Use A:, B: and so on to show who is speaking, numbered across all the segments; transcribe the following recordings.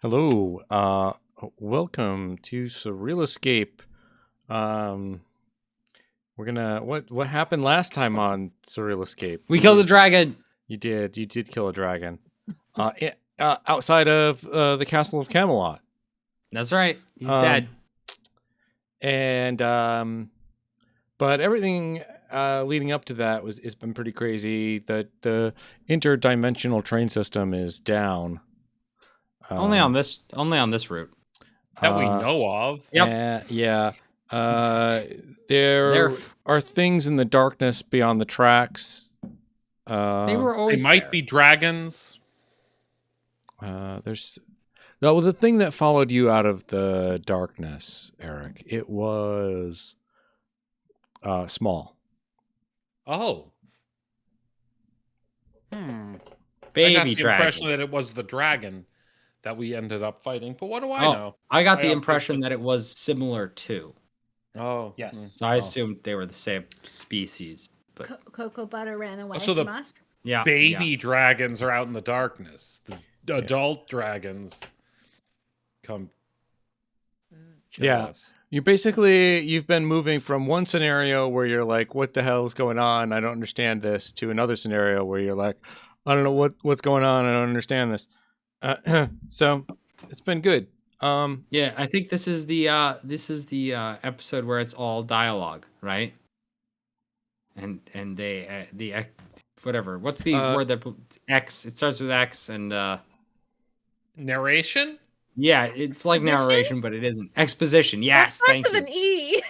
A: Hello. Welcome to Surreal Escape. We're gonna what happened last time on Surreal Escape?
B: We killed the dragon.
A: You did kill a dragon. Outside of the castle of Camelot.
B: That's right. He's dead.
A: And but everything leading up to that has been pretty crazy. The interdimensional train system is down.
B: Only on this route
C: that we know of.
B: Yep.
A: Yeah. There are things in the darkness beyond the tracks.
B: They were always
C: They might
B: there.
C: be dragons.
A: There's the thing that followed you out of the darkness, Eric. It was small.
C: Oh. I
B: baby
C: got the
B: dragon.
C: impression that it was the dragon that we ended up fighting. But what do I know?
B: I got the
C: I
B: impression that it was similar to.
C: Oh.
A: Yes.
B: So I assumed they were the same species. But
D: Cocoa Butter ran away
C: So
D: from us.
B: yeah,
C: Baby dragons are out in the darkness. The adult dragons come kill us.
A: You've been moving from one scenario where you're like, what the hell is going on? I don't understand this, to another scenario where you're like, I don't know what's going on. I don't understand this. So it's been good.
B: Yeah, I think this is the episode where it's all dialogue, right? And they the whatever. What's the word that X? It starts with X and
C: Narration?
B: yeah, it's like
D: Exposition?
B: narration, but it isn't. Exposition. Yes,
D: It
B: thank
D: starts
B: you.
D: with an E.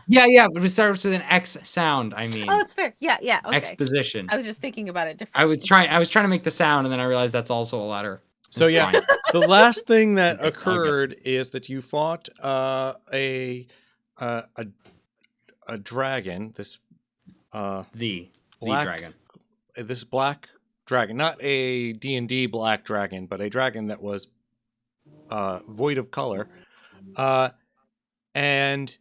B: Yeah, but it starts with an X sound. I mean,
D: Oh, it's fair. Yeah. Okay.
B: exposition.
D: I was just thinking about it differently.
B: I was trying to make the sound, and then I realized that's also a letter.
A: So
B: It's
A: yeah,
B: fine.
A: the last thing that
B: Okay,
A: occurred is that you fought a dragon. This
B: the
A: black
B: dragon.
A: This black dragon, not a D&D black dragon, but a dragon that was void of color, and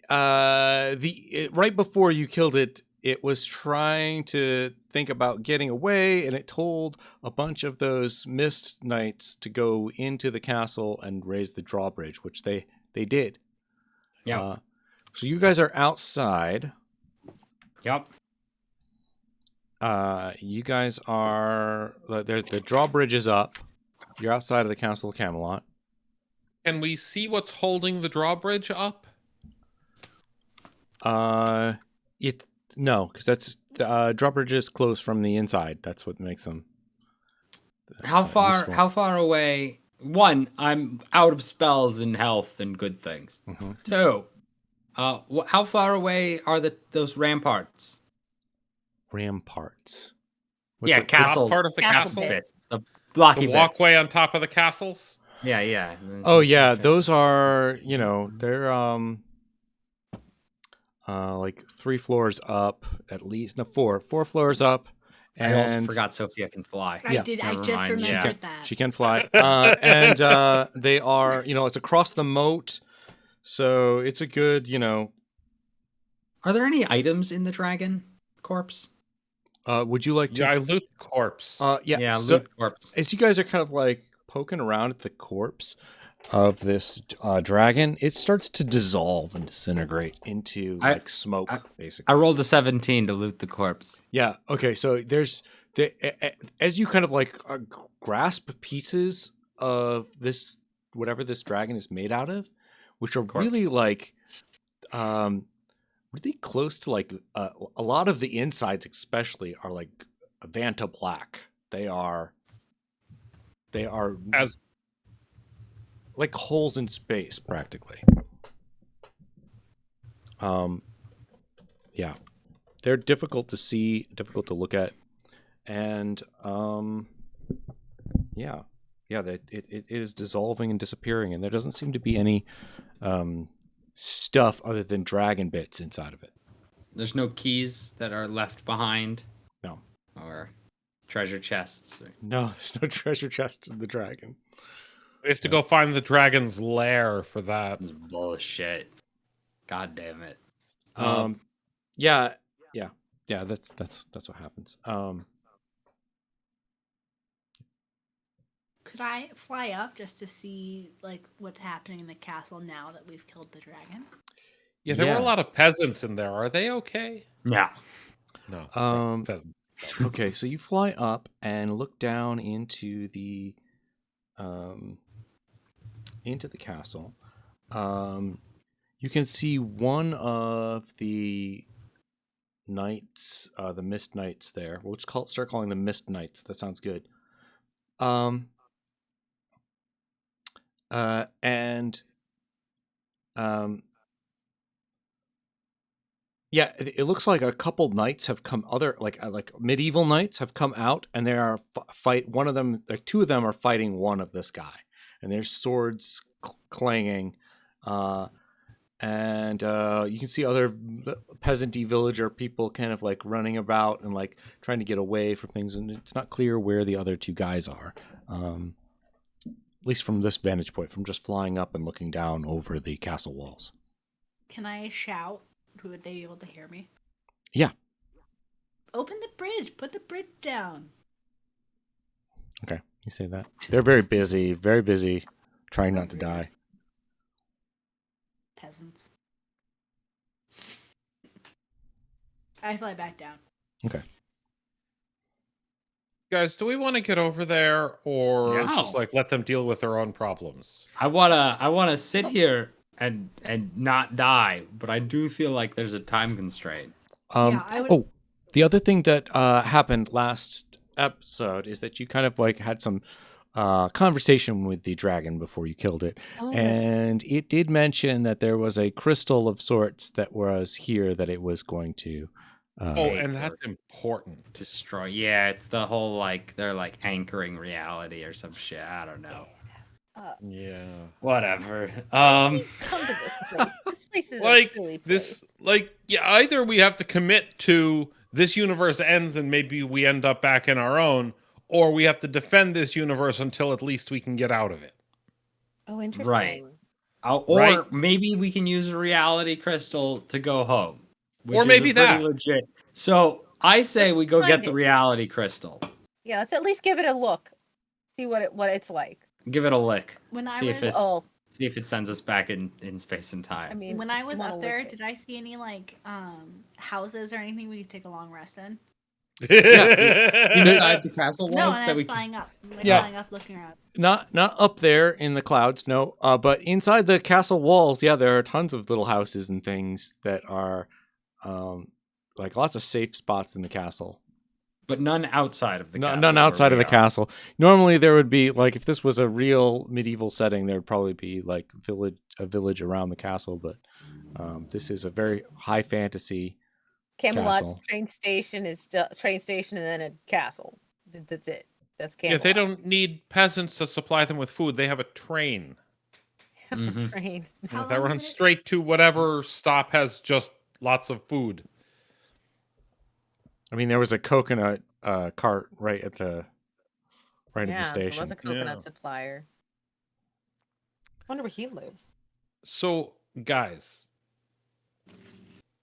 A: right before you killed it, it was trying to think about getting away, and it told a bunch of those mist knights to go into the castle and raise the drawbridge, which they did.
B: Yeah.
A: So you guys are outside.
B: Yep.
A: You guys are there's the drawbridge is up. You're outside of the castle of Camelot.
C: Can we see what's holding the drawbridge up?
A: No, because that's the drawbridge is closed from the inside. That's what makes them.
B: How far?
A: Useful.
B: How far away? One, I'm out of spells and health and good things.
A: Mm-hmm.
B: Two, how far away are those ramparts?
A: Ramparts.
B: Yeah, castle
C: Top part of the
D: Castle
C: castle?
D: bit.
B: The blocky
C: The walkway on top of the castles?
B: Bits. Yeah.
A: Oh yeah, those are they're like 3 floors up at least. No, four floors up. And
B: I also forgot Sophia can fly.
D: I did. I
B: Never
D: just
B: mind.
D: remembered
B: Yeah.
D: that.
A: she can fly. And they are it's across the moat, so it's a good
B: Are there any items in the dragon corpse?
A: Would you like to?
C: Yeah, I loot the corpse.
A: Yeah.
B: Loot the corpse.
A: As you guys are kind of like poking around at the corpse of this dragon, it starts to dissolve and disintegrate into like smoke, basically.
B: I rolled a 17 to loot the corpse.
A: Yeah. Okay. So there's as you kind of like grasp pieces of this, whatever this dragon is made out of, which are really like, really close to like a lot of the insides, especially, are like Vanta black. They are
C: As
A: like holes in space, practically. Yeah, they're difficult to see, difficult to look at, and it is dissolving and disappearing, and there doesn't seem to be any stuff other than dragon bits inside of it.
B: There's no keys that are left behind.
A: No.
B: Or treasure chests.
A: No, there's no treasure chests in the dragon.
C: we have to go find the dragon's lair for that.
B: That's bullshit. God damn it.
A: Yeah, that's what happens.
D: Could I fly up just to see like what's happening in the castle now that we've killed the dragon?
C: Yeah, there were a
A: Yeah.
C: lot of peasants in there. Are they okay?
B: Yeah.
C: No.
A: Um,
C: Peasants.
A: Okay, so you fly up and look down into the castle. You can see one of the knights, the mist knights there. We'll just start calling them mist knights. That sounds good. Um, and yeah, it looks like a couple knights have come. Other like medieval knights have come out, and they are fight. One of them, like two of them, are fighting one of this guy, and there's swords clanging. And you can see other peasanty villager people kind of like running about and like trying to get away from things, and it's not clear where the other two guys are, at least from this vantage point, from just flying up and looking down over the castle walls.
D: Can I shout? Would they be able to hear me?
A: Yeah.
D: Open the bridge. Put the bridge down.
A: Okay, you say that. They're very busy, trying not to die.
D: Peasants. I fly back down.
A: Okay.
C: Guys, do we want to get over there or
B: No.
C: just like let them deal with their own problems?
B: I wanna sit here and not die, but I do feel like there's a time constraint.
D: Yeah, I would-
A: Oh, the other thing that happened last episode is that you kind of like had some conversation with the dragon before you killed it,
D: Oh,
A: and it did mention that there was a crystal of sorts that was here that it was going to.
C: And that's important.
B: Destroy. Yeah, it's the whole like they're like anchoring reality or some shit. I don't know.
C: Yeah.
B: Whatever.
D: Come to this place. This place is a
C: Like
D: silly place.
C: this, like yeah. Either we have to commit to this universe ends and maybe we end up back in our own, or we have to defend this universe until at least we can get out of it.
D: Oh, interesting.
B: Right. Or
C: Right.
B: maybe we can use a reality crystal to go home.
C: Or maybe
B: is pretty
C: that.
B: legit. So I say
D: Let's
B: we go
D: find
B: get the
D: it.
B: reality crystal.
D: Yeah, let's at least give it a look. See what it's like.
B: Give it a lick.
D: When I
B: See if
D: was-
B: it's
D: Oh.
B: see if it sends us back in space and time.
D: I mean,
E: When I
D: if you
E: was
D: wanna
E: up there,
D: lick it.
E: did I see any like houses or anything we could take a long rest in?
B: Inside the castle walls
E: No, and
B: that
E: I
B: we
E: was flying up, like
A: Yeah.
E: flying up, looking around.
A: Not up there in the clouds, no. But inside the castle walls, yeah, there are tons of little houses and things that are like lots of safe spots in the castle.
B: but none outside of the castle.
A: None
B: where
A: outside of
B: we
A: the
B: are.
A: castle. Normally, there would be like if this was a real medieval setting, there'd probably be like a village around the castle. But this is a very high fantasy.
D: Camelot's
A: Castle.
D: train station is just train station and then a castle. That's it. That's
C: Yeah,
D: Camelot.
C: they don't need peasants to supply them with food. They have a train
B: Mhm.
D: Train.
E: How
C: that
E: long
C: runs
E: did it-
C: straight to whatever stop has just lots of food.
A: I mean, there was a coconut cart right at the
D: Yeah,
A: at the
D: there
A: station.
D: was a coconut
C: Yeah.
D: supplier. Wonder where he lives.
C: So, guys,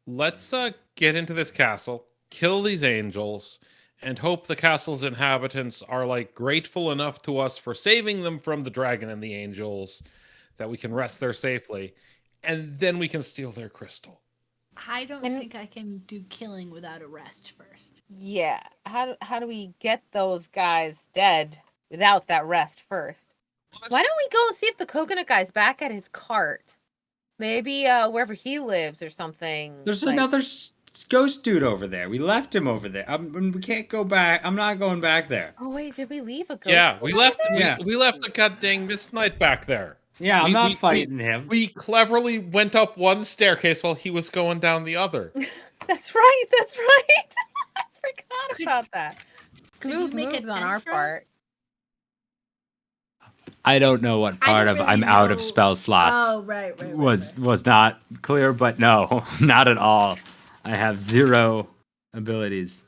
C: let's get into this castle, kill these angels, and hope the castle's inhabitants are like grateful enough to us for saving them from the dragon and the angels that we can rest there safely, and then we can steal their crystal.
E: I don't
D: And-
E: think I can do killing without a rest first.
D: Yeah. How do we get those guys dead without that rest first? Why don't we go and see if the coconut guy's back at his cart? Maybe wherever he lives or something.
B: There's
D: like-
B: another ghost dude over there. We left him over there. We can't go back. I'm not going back there.
D: Oh wait, did we leave a ghost?
C: Yeah, we left.
B: Yeah.
C: We left the goddamn Miss Knight back there.
B: Yeah, I'm
C: We-
B: not
C: we-
B: fighting him.
C: We cleverly went up one staircase while he was going down the other.
D: That's right. That's right. I forgot about that.
E: Could you
D: Smooth
E: make a
D: moves on
E: tent
D: our
E: for us?
D: part.
B: I don't know what
E: I
B: part
E: don't
B: of
E: really
B: I'm out of
E: know-
B: spell slots
E: Oh, right.
B: was not clear, but no, not at all. I have 0 abilities.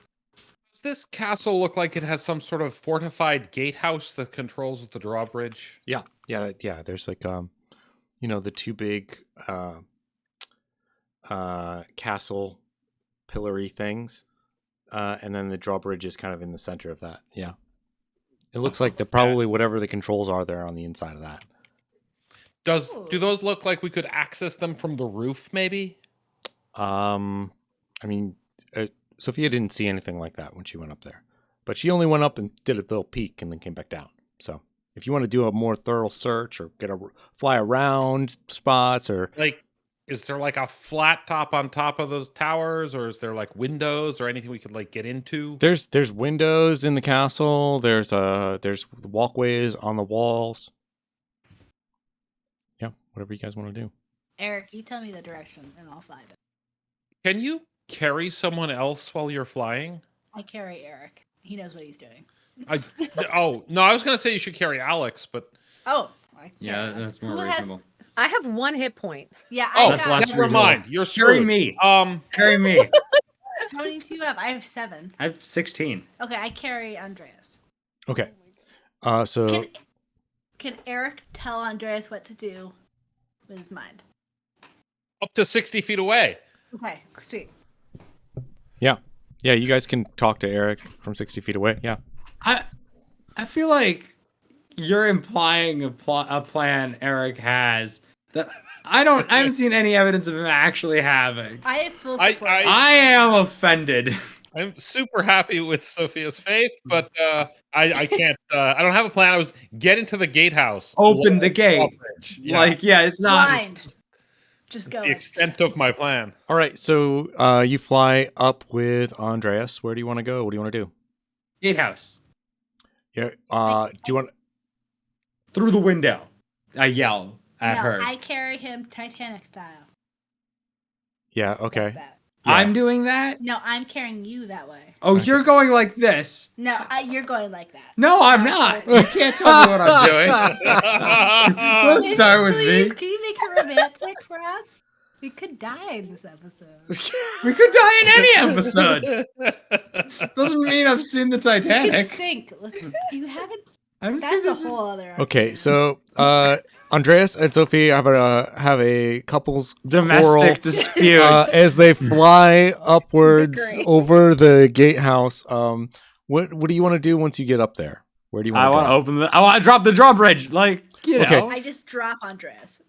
C: Does this castle look like it has some sort of fortified gatehouse that controls the drawbridge?
A: Yeah. There's like the two big castle pillory things, and then the drawbridge is kind of in the center of that. Yeah. It looks like probably whatever the controls are there on the inside of that.
C: Do those look like we could access them from the roof? Maybe.
A: I mean, Sophia didn't see anything like that when she went up there, but she only went up and did a little peek and then came back down. So if you want to do a more thorough search or fly around spots or
C: Like, is there like a flat top on top of those towers, or is there like windows or anything we could like get into?
A: there's windows in the castle. There's walkways on the walls. Yeah, whatever you guys want to do.
E: Eric, you tell me the direction and I'll find it.
C: Can you carry someone else while you're flying?
E: I carry Eric. He knows what he's doing.
C: Oh no, I was gonna say you should carry Alex, but
E: Oh.
B: Yeah, that's more
D: Who has-
B: reasonable.
D: I have 1 hit point.
E: Yeah,
C: oh,
E: I
B: That's
E: got
B: less
C: never
B: reasonable.
C: mind. You're
B: Carry
C: screwed.
B: me. Carry me.
E: How many do you have? I have 7.
B: I have 16.
E: Okay, I carry Andreas.
A: Okay. So
E: Can Eric tell Andreas what to do with his mind?
C: Up to 60 feet away.
E: Okay, sweet.
A: yeah, you guys can talk to Eric from 60 feet away. Yeah.
B: I feel like you're implying a plan Eric has that I haven't seen any evidence of him actually having.
E: I have full
C: I-
E: support.
B: I am offended.
C: I'm super happy with Sophia's faith, but I can't. I don't have a plan. I was get into the gatehouse.
B: Open the gate.
C: Drawbridge. Yeah,
B: Like, yeah, it's not.
E: Blind. Just
C: that's
E: go.
C: the extent of my plan.
A: All right. So you fly up with Andreas. Where do you want to go? What do you want to do?
B: Gatehouse.
A: Yeah. Do you want?
B: Through the window. I yell at
E: No,
B: her.
E: I carry him Titanic style.
A: Yeah.
E: Like
A: Okay.
E: that.
A: Yeah.
B: I'm doing that?
E: No, I'm carrying you that way.
B: Oh,
A: Okay.
B: you're going like this.
E: No, you're going like that.
B: No, I'm not. You can't tell me what I'm doing. Don't start with
E: Please,
B: me.
E: can you make it romantic for us? We could die in this episode.
B: We could die in any episode. Doesn't mean I've seen the
E: We could
B: Titanic.
E: think. You haven't.
B: I haven't
E: That's
B: seen
E: a
B: the
E: whole other.
A: Okay. So Andreas and Sophie have a couple's
B: domestic
A: quarrel,
B: dispute.
A: as they fly upwards
D: Bickering.
A: over the gatehouse. What do you want to do once you get up there? Where do you
B: I
A: want
B: want to
A: to
B: open the. I want to drop the drawbridge. Like, you
A: Okay.
B: know.
E: I just drop Andreas.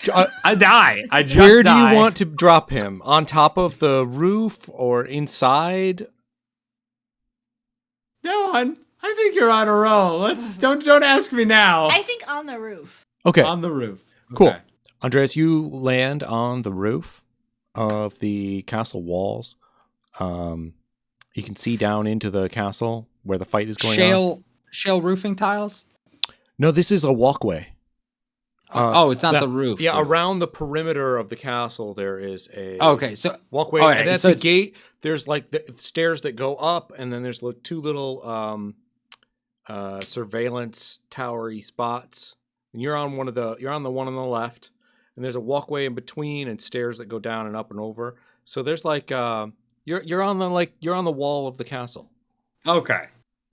A: go?
B: I die. I just
A: Where do
B: die.
A: you want to drop him? On top of the roof or inside?
B: Go on. I think you're on a roll. Let's don't ask me now.
E: I think on the roof.
A: Okay.
B: On the roof.
A: Cool.
B: Okay.
A: Andreas, you land on the roof of the castle walls. You can see down into the castle where the fight is going on.
B: Shale roofing tiles.
A: No, this is a walkway.
B: Oh, it's not
A: that-
B: the roof.
A: Yeah, around the perimeter of the castle, there is a
B: Okay, so
A: walkway.
B: all right,
A: And at
B: so
A: the
B: it's-
A: gate, there's like the stairs that go up, and then there's like 2 little surveillance towery spots. And you're on the one on the left, and there's a walkway in between and stairs that go down and up and over. So there's like you're on the wall of the castle.
B: okay.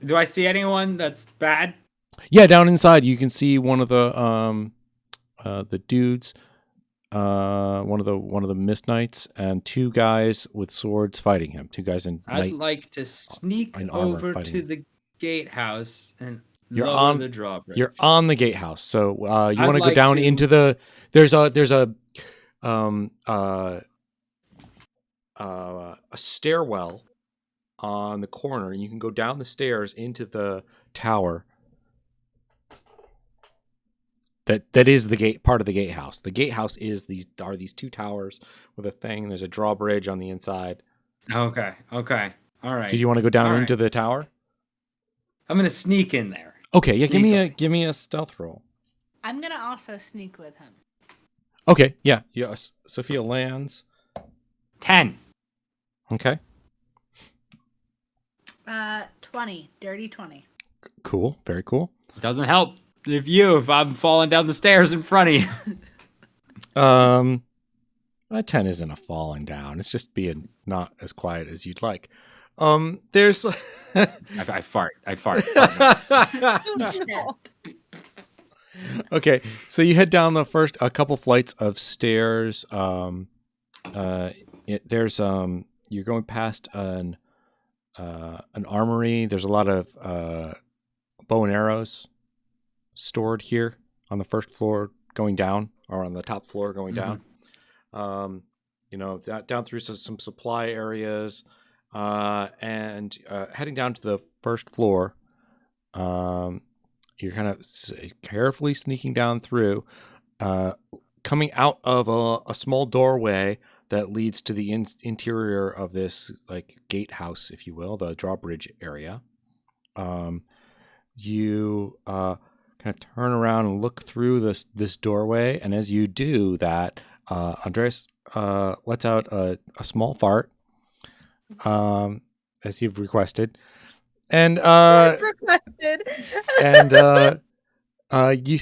B: Do I see anyone that's bad?
A: Yeah, down inside you can see one of the dudes, one of the Mist Knights, and 2 guys with swords fighting him. 2 guys in
B: I'd
A: knight.
B: like to sneak
A: in armor
B: over
A: fighting.
B: to the gatehouse and
A: You're
B: lower
A: on-
B: the drawbridge.
A: You're on the gatehouse, so you
B: I'd
A: want to go
B: like
A: down
B: to-
A: into the. There's a stairwell on the corner, and you can go down the stairs into the tower. That is the gate part of the gatehouse. The gatehouse is these 2 towers with a thing. There's a drawbridge on the inside.
B: Okay. All right.
A: So do you want to go down
B: All
A: into
B: right.
A: the tower?
B: I'm gonna sneak in there.
A: Okay, yeah.
B: Sneak
A: Give me a stealth roll.
E: I'm gonna also sneak with him.
A: Okay, yeah. Sophia lands.
B: 10.
A: Okay,
E: 20, dirty 20.
A: cool, very cool.
B: Doesn't help if I'm falling down the stairs in front of you.
A: A 10 isn't a falling down. It's just being not as quiet as you'd like. There's
B: I fart.
E: Snap.
A: okay. So you head down a couple flights of stairs. There's you're going past an armory. There's a bow and arrows stored here on the first floor going down, or on the top floor going down. Down through some supply areas, and heading down to the first floor. You're kind of carefully sneaking down through, coming out of a small doorway that leads to the interior of this like gatehouse, if you will, the drawbridge area. You kind of turn around and look through this doorway, and as you do that, Andreas lets out a small fart, as you've requested, and
D: requested.
A: and you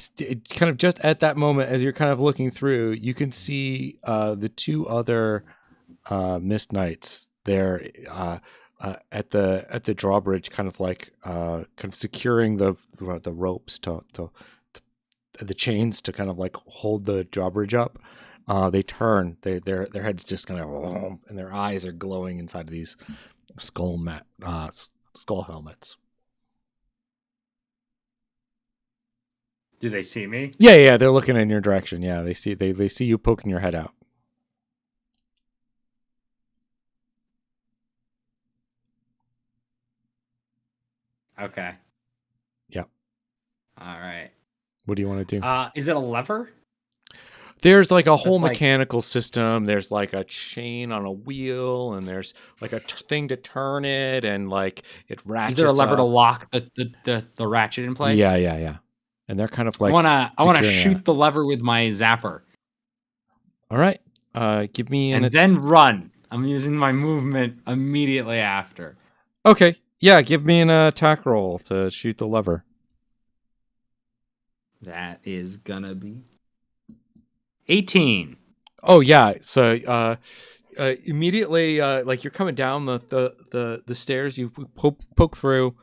A: kind of just at that moment, as you're kind of looking through, you can see the two other mist knights there at the drawbridge, kind of securing the ropes to the chains to kind of like hold the drawbridge up. They turn, their heads just kind of, and their eyes are glowing inside of these skull helmets.
B: Do they see me?
A: Yeah, they're looking in your direction. Yeah, they see you poking your head out.
B: Okay.
A: Yep.
B: All right.
A: What do you want to do?
B: Is it a lever?
A: There's like a whole
B: That's like-
A: mechanical system. There's like a chain on a wheel, and there's like a thing to turn it, and like it ratchets.
B: Is there a lever to
A: up.
B: lock the ratchet in place?
A: Yeah. And they're kind of like
B: I wanna
A: securing
B: shoot the lever with my zapper.
A: All right. Give me
B: And then run. I'm using my movement immediately after.
A: Okay. Yeah, give me an attack roll to shoot the lever.
B: That is gonna be 18.
A: Oh yeah. So immediately, like you're coming down the stairs, you poke through.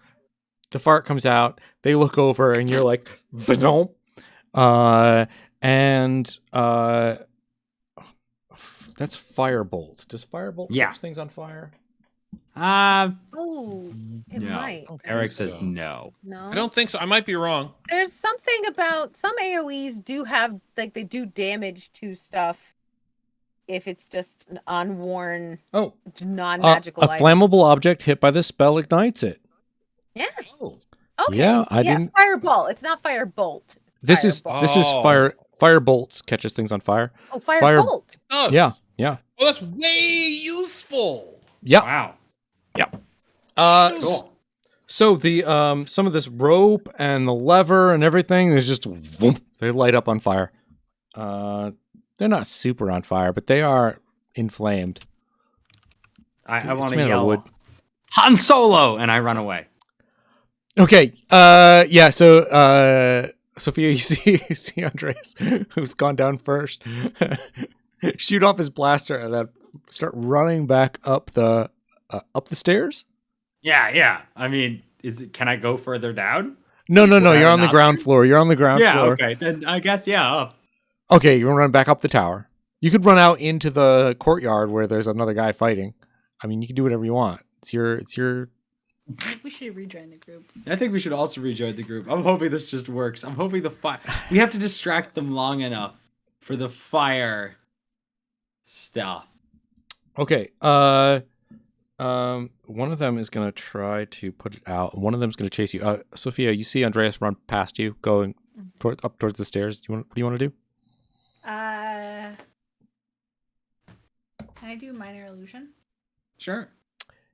A: The fart comes out. They look over, and you're like, "Ba-dum." That's firebolt. Does firebolt catch things on fire?
D: Oh, it
B: No.
D: might.
B: Eric says
C: so.
B: no.
D: No.
C: I don't think so. I might be wrong.
D: There's something about some AoEs do have like they do damage to stuff if it's just an unworn, non-magical.
A: A flammable object hit by the spell ignites it.
D: Yeah.
C: Oh.
D: Okay.
A: Yeah, I didn't.
D: Fireball. It's not firebolt.
A: This is
C: Fireball.
A: firebolt catches things on fire.
D: Oh, firebolt.
C: Oh.
A: Yeah.
C: Well, that's way useful.
A: Yeah.
B: Wow.
A: Cool. So the some of this rope and the lever and everything is just they light up on fire. They're not super on fire, but they are inflamed.
B: I want
A: It's
B: to
A: made out of
B: yell
A: wood.
B: Han Solo, and I run away.
A: Okay. Yeah. So Sophia, you see Andreas, who's gone down first, shoot off his blaster and then start running back up the stairs.
B: Yeah. I mean, can I go further down?
A: No.
B: that
A: You're on
B: an
A: the ground floor. You're on the ground floor.
B: Okay. Then I guess up.
A: Okay, you're gonna run back up the tower. You could run out into the courtyard where there's another guy fighting. I mean, you can do whatever you want. It's your.
E: I think we should rejoin the group.
B: I think we should also rejoin the group. I'm hoping this just works. I'm hoping the fire. We have to distract them long enough for the fire stuff.
A: Okay. One of them is gonna try to put it out. One of them is gonna chase you. Sophia, you see Andreas run past you, going up towards the stairs. What do you want to do?
E: Can I do minor illusion?
B: Sure.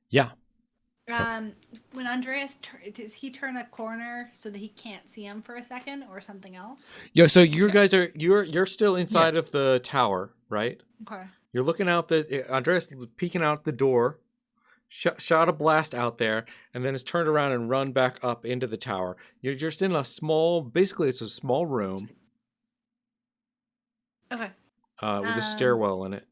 A: Yeah.
E: When Andreas does he turn a corner so that he can't see him for a second, or something else?
A: Yeah. So you guys are you're still inside of the tower, right?
E: Okay.
A: You're looking out Andreas is peeking out the door, shot a blast out there, and then has turned around and run back up into the tower. You're just in basically it's a small room.
E: Okay.
A: With a stairwell in it.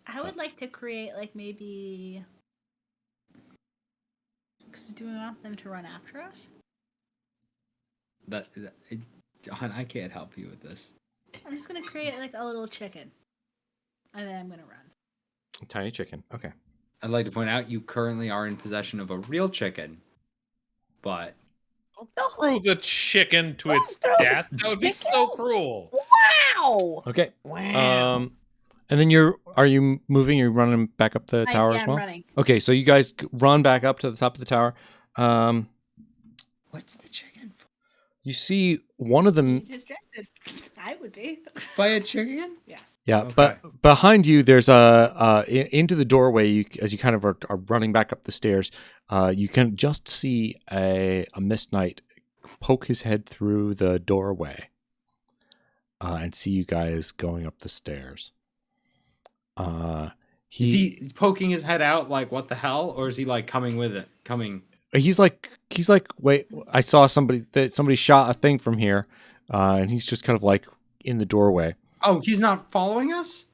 E: I would like to create maybe. Do we want them to run after us?
B: I can't help you with this.
E: I'm just gonna create a little chicken, and then I'm gonna run.
A: A tiny chicken. Okay.
B: I'd like to point out you currently are in possession of a real chicken. but
C: Throw the chicken to its
D: throw the
C: death. That would be so
D: chicken.
C: cruel.
D: Wow.
A: Okay.
D: Wow.
A: And then are you moving? You're running back up the tower
E: Yeah,
A: as well?
E: I'm running.
A: Okay, so you guys run back up to the top of the tower.
B: what's the chicken for?
A: You see one of them.
E: Distracted. I would be.
B: By a chicken?
E: Yes.
A: Yeah,
B: Okay.
A: but behind you, there's into the doorway. As you kind of are running back up the stairs, you can just see a mist knight poke his head through the doorway, and see you guys going up the stairs.
B: Is he poking his head out like what the hell, or is he like coming with it?
A: He's like, wait, I saw somebody shot a thing from here, and he's just kind of like in the doorway.
B: Oh, he's not following us?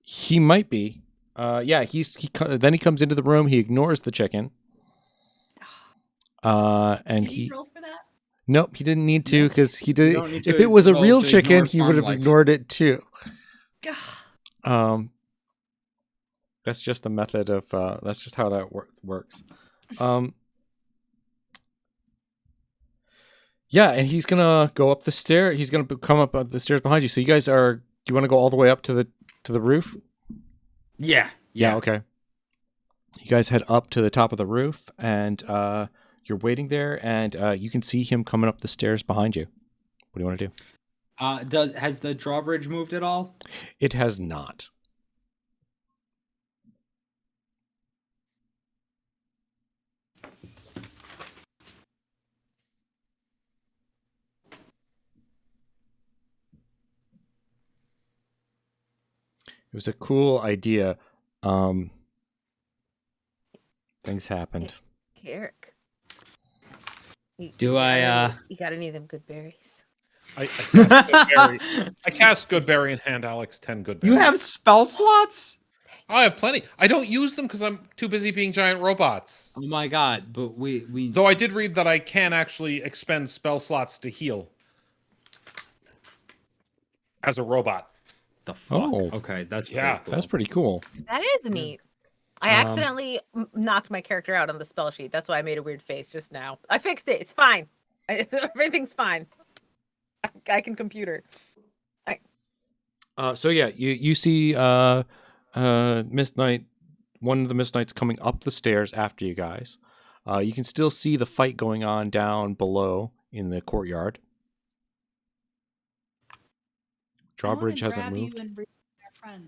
A: He might be. Yeah, then he comes into the room. He ignores the chicken. And
E: Did he roll for that?
A: nope, he didn't need to because he did.
B: don't need to
A: If it was a
B: roll
A: real
B: to
A: chicken,
B: ignore
A: he would have
B: farm life.
A: ignored it too.
E: Gah.
A: That's just the method of. That's just how that works. Yeah, and he's gonna go up the stair. He's gonna come up the stairs behind you. So you guys are. Do you want to go all the way up to the roof?
B: Yeah.
A: Okay. You guys head up to the top of the roof, and you're waiting there, and you can see him coming up the stairs behind you. What do you want to do?
B: Has the drawbridge moved at all?
A: It has not. It was a cool idea. Things happened.
D: Eric. You got any of them good berries?
C: I cast good berry and hand Alex 10 good berries.
B: You have spell slots?
C: I have plenty. I don't use them because I'm too busy being giant robots.
B: Oh my god! But we
C: Though I did read that I can actually expend spell slots to heal as a robot.
B: the fuck.
A: Oh.
B: Okay, that's
C: Yeah,
B: pretty cool.
A: That's pretty cool.
D: That is neat. I accidentally knocked my character out on the spell sheet. That's why I made a weird face just now. I fixed it. It's fine. Everything's fine. I can computer.
A: So yeah, you see Mist Knight, one of the Mist Knights coming up the stairs after you guys. You can still see the fight going on down below in the courtyard. Drawbridge hasn't moved.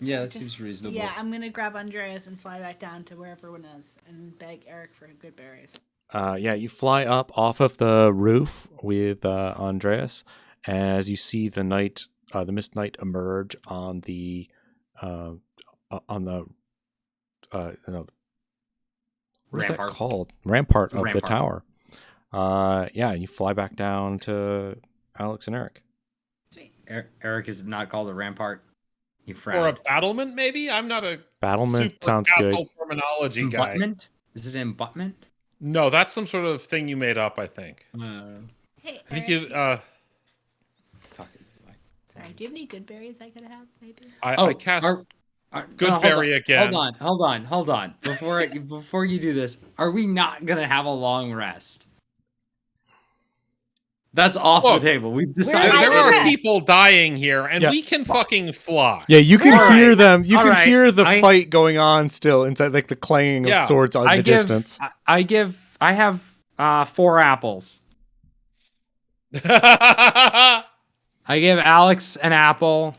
B: Yeah, that seems reasonable.
E: Yeah, I'm gonna grab Andreas and fly back down to where everyone is and beg Eric for good berries.
A: Yeah, you fly up off of the roof with Andreas as you see the Mist Knight emerge on the what is that
B: Rampart.
A: called? Rampart of the
B: Rampart.
A: tower. Yeah, and you fly back down to Alix and Eric.
E: Sweet.
B: Eric is not called a rampart. You
C: Or a
B: frowned.
C: battlement, maybe? I'm not a
A: Battlement
C: super
A: sounds good.
C: castle terminology guy.
B: Embutment? Is it an embutment?
C: No, that's some sort of thing you made up, I think.
E: Hey,
C: I think
E: Eric,
C: you
E: sorry, do you have any good berries I could have, maybe?
C: I cast good
B: hold
C: berry
B: on,
C: again.
B: Hold on. Before you do this, are we not gonna have a long rest? That's off
C: Look,
B: the table. We've
C: There,
B: decided.
D: I
C: there
D: know
C: are
D: that.
C: people dying here, and
A: Yeah.
C: we can fucking fly.
A: Yeah, you can
B: All
A: hear
B: right.
A: them. You
B: All
A: can
B: right.
A: hear the
B: I-
A: fight going on still inside, like the clanging of
C: Yeah.
A: swords in the distance.
B: I have 4 apples.
C: I
B: I give Alex an apple.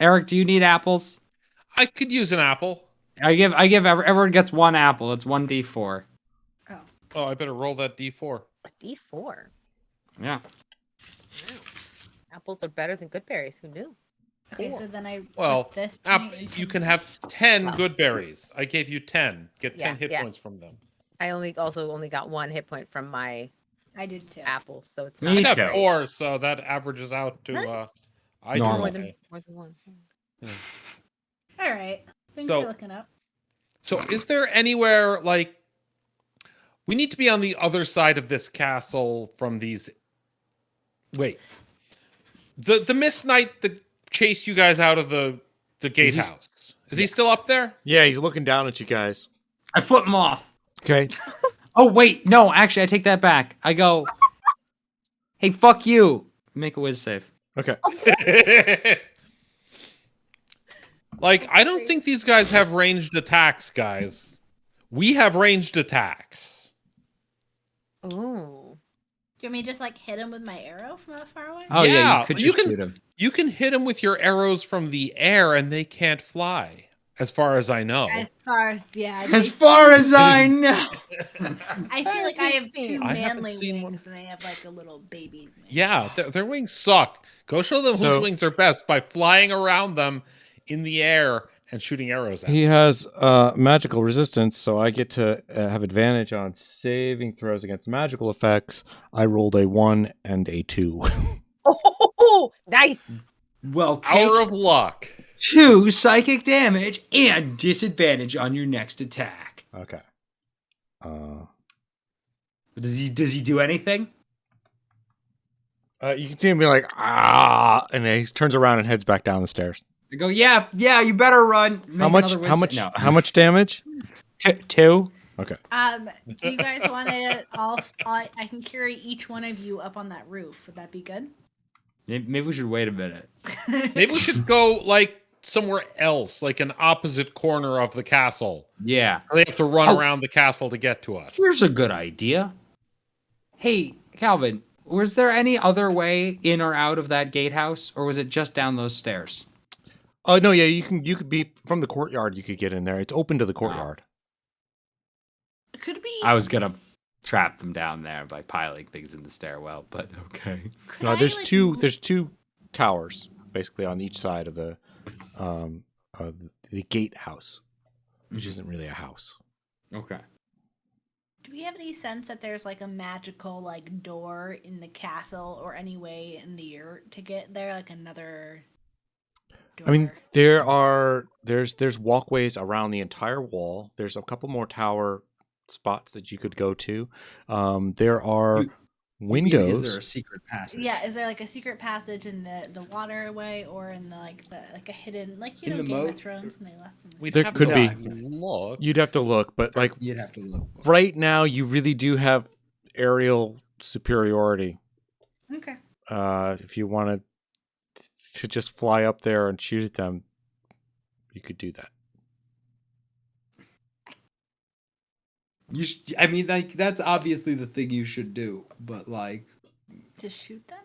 B: Eric, do you need apples?
C: could use an apple.
B: I give everyone gets 1 apple. It's 1d4.
C: Oh, I better roll that D4.
D: A D4.
B: Yeah.
D: Wow. Apples are better than good berries. Who knew?
E: Okay, so then I
C: Well,
E: put this
C: App,
E: point into
C: you can have 10
D: Wow.
C: good berries. I gave you 10. Get 10
D: Yeah,
C: hit
D: yeah.
C: points from them.
D: I only got 1 hit point from my
E: I did too.
D: apple, so it's
B: Me
D: not
C: I got
B: too.
C: 4, so that averages out to I do
B: Normal.
D: more
C: okay.
D: than 1.
E: All right. Things
C: So-
E: you're looking up.
C: So is there anywhere like we need to be on the other side of this castle from these Wait. The Mist Knight that chased you guys out of the gatehouse. Is he still up there?
A: Yeah, he's looking down at you guys.
B: I flip him off.
A: Okay.
B: Oh wait, no, actually I take that back. I go, hey, fuck you. Make a whiz save.
A: Okay.
C: Like, I don't think these guys have ranged attacks, guys. We have ranged attacks.
D: Ooh.
E: Do you want me to just like hit him with my arrow from that far away?
B: Oh yeah,
C: Yeah,
B: you could
C: you
B: just
C: can-
B: shoot him.
C: You can hit them with your arrows from the air, and they can't fly, as far as I know.
E: As far as
B: As far as I know.
E: I feel like I have two
C: I haven't
E: manly
C: seen
E: wings and they have like a little baby wing.
C: Yeah, their wings suck. Go show them
A: So-
C: whose wings are best by flying around them in the air and shooting arrows at
A: He
C: them.
A: has magical resistance, so I get to have advantage on saving throws against magical effects. I rolled a 1 and a 2.
D: Oh, nice.
B: Well, take
C: Hour of luck.
B: 2 psychic damage and disadvantage on your next attack.
A: Okay.
B: Does he do anything?
A: You can see him be like, ah, and then he turns around and heads back down the stairs.
B: I go, yeah, you better run. Make
A: How much?
B: another
A: How
B: whiz-
A: much?
B: No.
A: How much damage?
B: 2.
A: Okay.
E: Do you guys want to? I can carry each one of you up on that roof. Would that be good?
B: Maybe we should wait a minute.
C: Maybe we should go like somewhere else, like an opposite corner of the castle.
B: Yeah.
C: They have to run
B: Oh.
C: around the castle to get to us.
B: Here's a good idea. Hey, Calvin, was there any other way in or out of that gatehouse, or was it just down those stairs?
A: Oh no, yeah, you could be from the courtyard. You could get in there. It's open to the courtyard.
E: Could we?
B: I was gonna trap them down there by piling things in the stairwell, but okay.
E: could
A: No,
E: I,
A: there's
E: like,
A: two.
E: move-
A: There's 2 towers basically on each side of the gatehouse, which isn't really a house.
B: Okay.
E: Do we have any sense that there's like a magical like door in the castle or any way in the year to get there? Like another. Door?
A: I mean, there's walkways around the entire wall. There's a couple more tower spots that you could go to. There are windows.
B: Is there a secret passage?
E: Yeah, is there like a secret passage in the waterway or in the like a hidden like
B: In the
E: Game
B: moat?
E: of Thrones when they left? Them?
C: We'd
A: There
C: have
A: could
C: to
A: be.
C: look.
A: You'd have to look, but like
B: You'd have to look.
A: right now, you really do have aerial superiority.
E: Okay.
A: If you wanted to just fly up there and shoot at them, you could do that.
B: I mean, like that's obviously the thing you should do, but like,
E: To shoot them?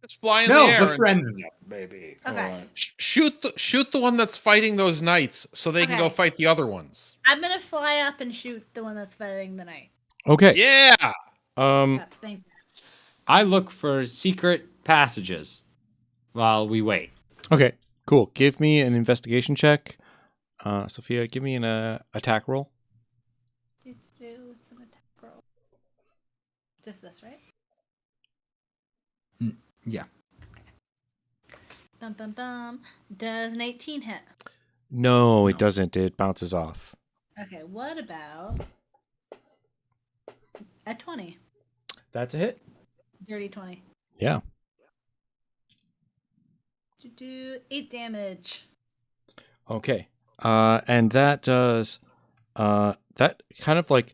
C: Just fly in
B: no,
C: the air. and
B: befriend them, baby.
E: Okay.
C: shoot the one that's fighting those knights, so they can go
E: Okay.
C: fight the other ones.
E: I'm gonna fly up and shoot the one that's fighting the knight.
A: Okay.
C: Yeah.
E: Yeah, thank you.
B: I look for secret passages while we wait.
A: Okay. Cool. Give me an investigation check. Sophia, give me an attack roll.
E: What's an attack roll? Just this, right?
B: Yeah.
E: Bum bum bum. Does an 18 hit?
A: No, it doesn't. It bounces off.
E: Okay, what about a 20?
A: That's a hit.
E: Dirty 20.
A: Yeah.
E: Do 8 damage.
A: Okay. And that does that kind of like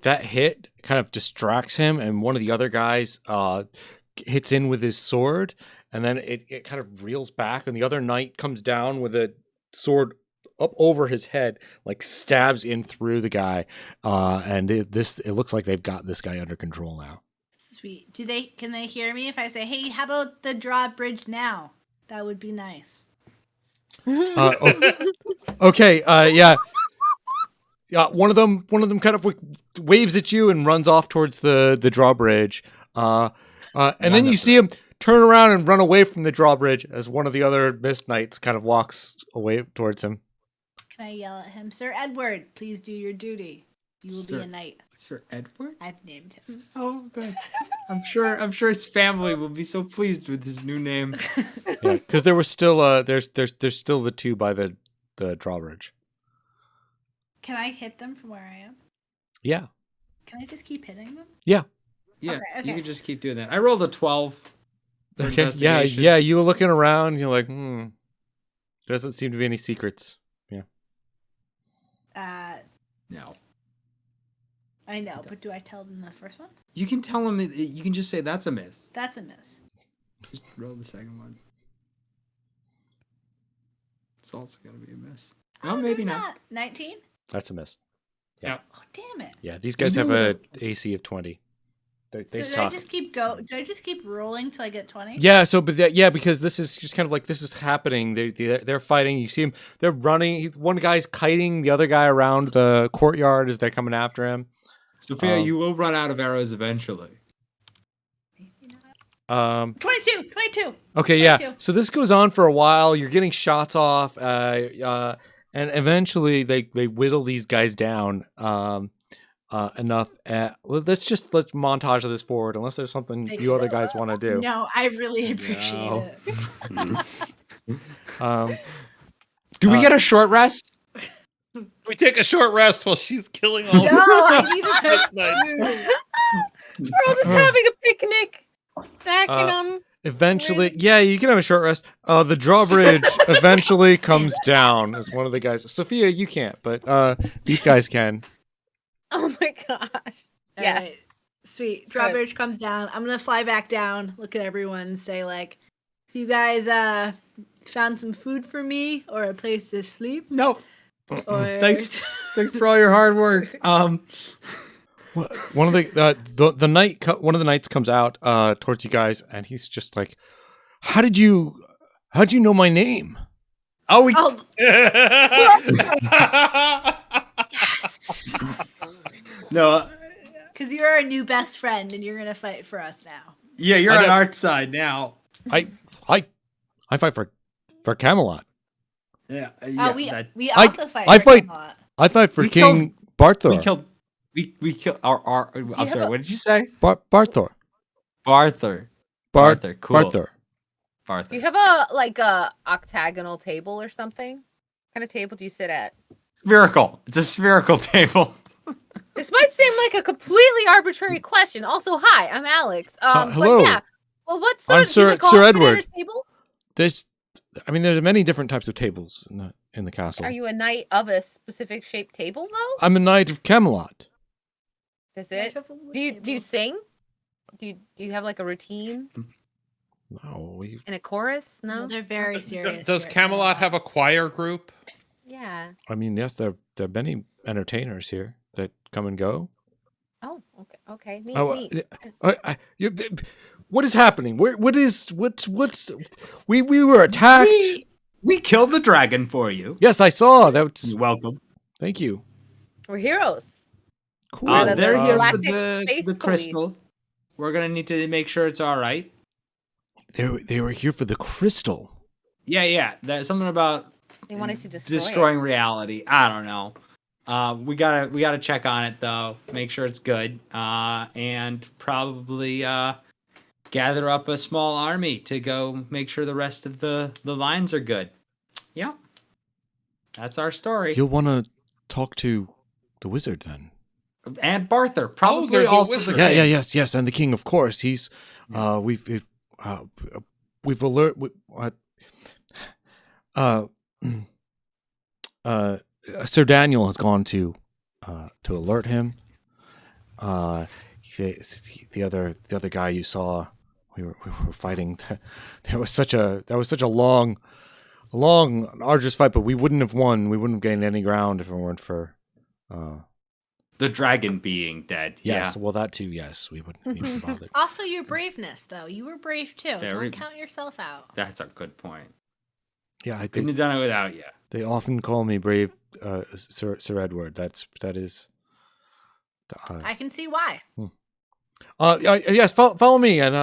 A: that hit kind of distracts him, and one of the other guys hits in with his sword, and then it kind of reels back, and the other knight comes down with a sword up over his head, like stabs in through the guy, and it looks like they've got this guy under control now.
E: Sweet. Can they hear me if I say, "Hey, how about the drawbridge now?" That would be nice.
A: Okay, yeah. Yeah, one of them kind of like waves at you and runs off towards the drawbridge. And then you see him turn around and run away from the drawbridge as one of the other Mist Knights kind of walks away towards him.
E: Can I yell at him, Sir Edward? Please do your duty. You will be
B: Sir-
E: a knight.
B: Sir Edward?
E: I've named him.
B: Oh, good. I'm sure his family will be so pleased with his new name.
A: Yeah, because there was still there's still the 2 by the drawbridge.
E: Can I hit them from where I am?
A: Yeah.
E: Can I just keep hitting them?
B: Yeah,
E: Okay.
B: you can just keep doing that. I rolled a 12. for
A: Okay. Yeah.
B: investigation.
A: Yeah. You were looking around. You're like, doesn't seem to be any secrets.
E: Uh,
B: No.
E: I know, but do I tell them the first one?
B: You can tell them. You can just say that's a miss.
E: That's a miss.
B: Just roll the second one. It's also gonna be a miss. Oh, maybe not.
E: 19?
A: That's a miss.
E: Oh, damn it.
A: Yeah, these guys have a AC of 20. They
E: So
A: suck.
E: do I just keep rolling till I get 20?
A: Yeah, so because this is just kind of like this is happening. They're fighting. You see them. They're running. One guy's kiting the other guy around the courtyard as they're coming after him.
B: Sophia, you will run out of arrows eventually.
E: 22.
A: Okay, yeah.
E: 22.
A: So this goes on for a while. You're getting shots off, and eventually they whittle these guys down enough. Let's montage of this forward, unless there's something you other guys want to do.
E: No, I really appreciate it.
B: Do we get a short rest?
C: We take a short rest while she's killing all.
E: No, I need a
C: That's nice.
D: We're all just having a picnic, snacking on.
A: Eventually, yeah, you can have a short rest. The drawbridge eventually comes down as one of the guys. Sophia, you can't, but these guys can.
D: Oh my gosh. Yeah.
E: Alright, sweet. Drawbridge comes down. I'm gonna fly back down, look at everyone, and say like, "So you guys found some food for me, or a place to sleep?"
B: Nope.
E: Or
B: Thanks for all your hard work.
A: One of the knights comes out towards you guys, and he's just like, how'd you know my name?
B: Oh, no.
E: Because you're our new best friend, and you're gonna fight for us now.
B: Yeah, you're on our side now.
A: I fight for Camelot.
B: Yeah.
E: We also fight.
A: I
E: for
A: fight.
E: Camelot.
A: I fight for
B: We
A: King Barthor.
B: We killed our I'm sorry, what did you say?
A: Barthor.
B: Barthor. Cool.
A: Barthor.
D: Do you have a octagonal table or something? What kind of table do you sit at?
B: Spherical. It's a spherical table.
D: This might seem like a completely arbitrary question. Also, hi, I'm Alix.
A: Hello.
D: But yeah. Well, what sort
A: I'm
D: of do you, like, all
A: Sir
D: sit at a
A: Edward.
D: table?
A: There's many different types of tables in the castle.
D: Are you a knight of a specific shaped table though?
A: I'm a knight of Camelot.
D: Is it? Do you sing? Do you have like a routine
A: No,
D: and a chorus?
E: No,
D: No.
E: they're very serious.
C: Does
E: here at
C: Camelot have a choir group?
D: Yeah.
A: I mean, yes, there are many entertainers here that come and go.
D: Oh, okay. Okay. Neat.
A: Oh,
D: Neat.
A: what is happening? What's we were attacked.
B: We killed the dragon for you.
A: Yes, I saw. That's
B: You're welcome.
A: thank you.
D: We're heroes.
A: Cool.
D: We're the
B: They're here for
D: Galactic
B: the
D: Space Police.
B: crystal. We're gonna need to make sure it's all right.
A: They were here for the crystal.
B: Yeah. There's something about
D: They wanted to destroy
B: destroying reality. I don't know. We gotta check on it though. Make sure it's good. And probably gather up a small army to go make sure the rest of the lines are good. Yeah. That's our story.
A: You'll want to talk to the wizard then.
B: And Barthor, probably
C: there's a
B: also
C: wizard.
B: the
A: Yeah,
B: king.
A: yes, and the king, of course. He's we've alert. Sir Daniel has gone to alert him. The other guy you saw, we were fighting. That was such a long, arduous fight, but we wouldn't have won. We wouldn't have gained any ground if it weren't for.
B: The dragon being dead.
A: Yes,
B: Yeah.
A: well, that too. Yes, we wouldn't be bothered.
E: Also, your braveness, though. You were brave too.
B: Very-
E: Don't count yourself out.
B: That's a good point.
A: Yeah, I
B: Couldn't
A: think
B: have done it without you.
A: they often call me brave, Sir Edward. That is.
E: I can see why.
A: Yes, follow me, and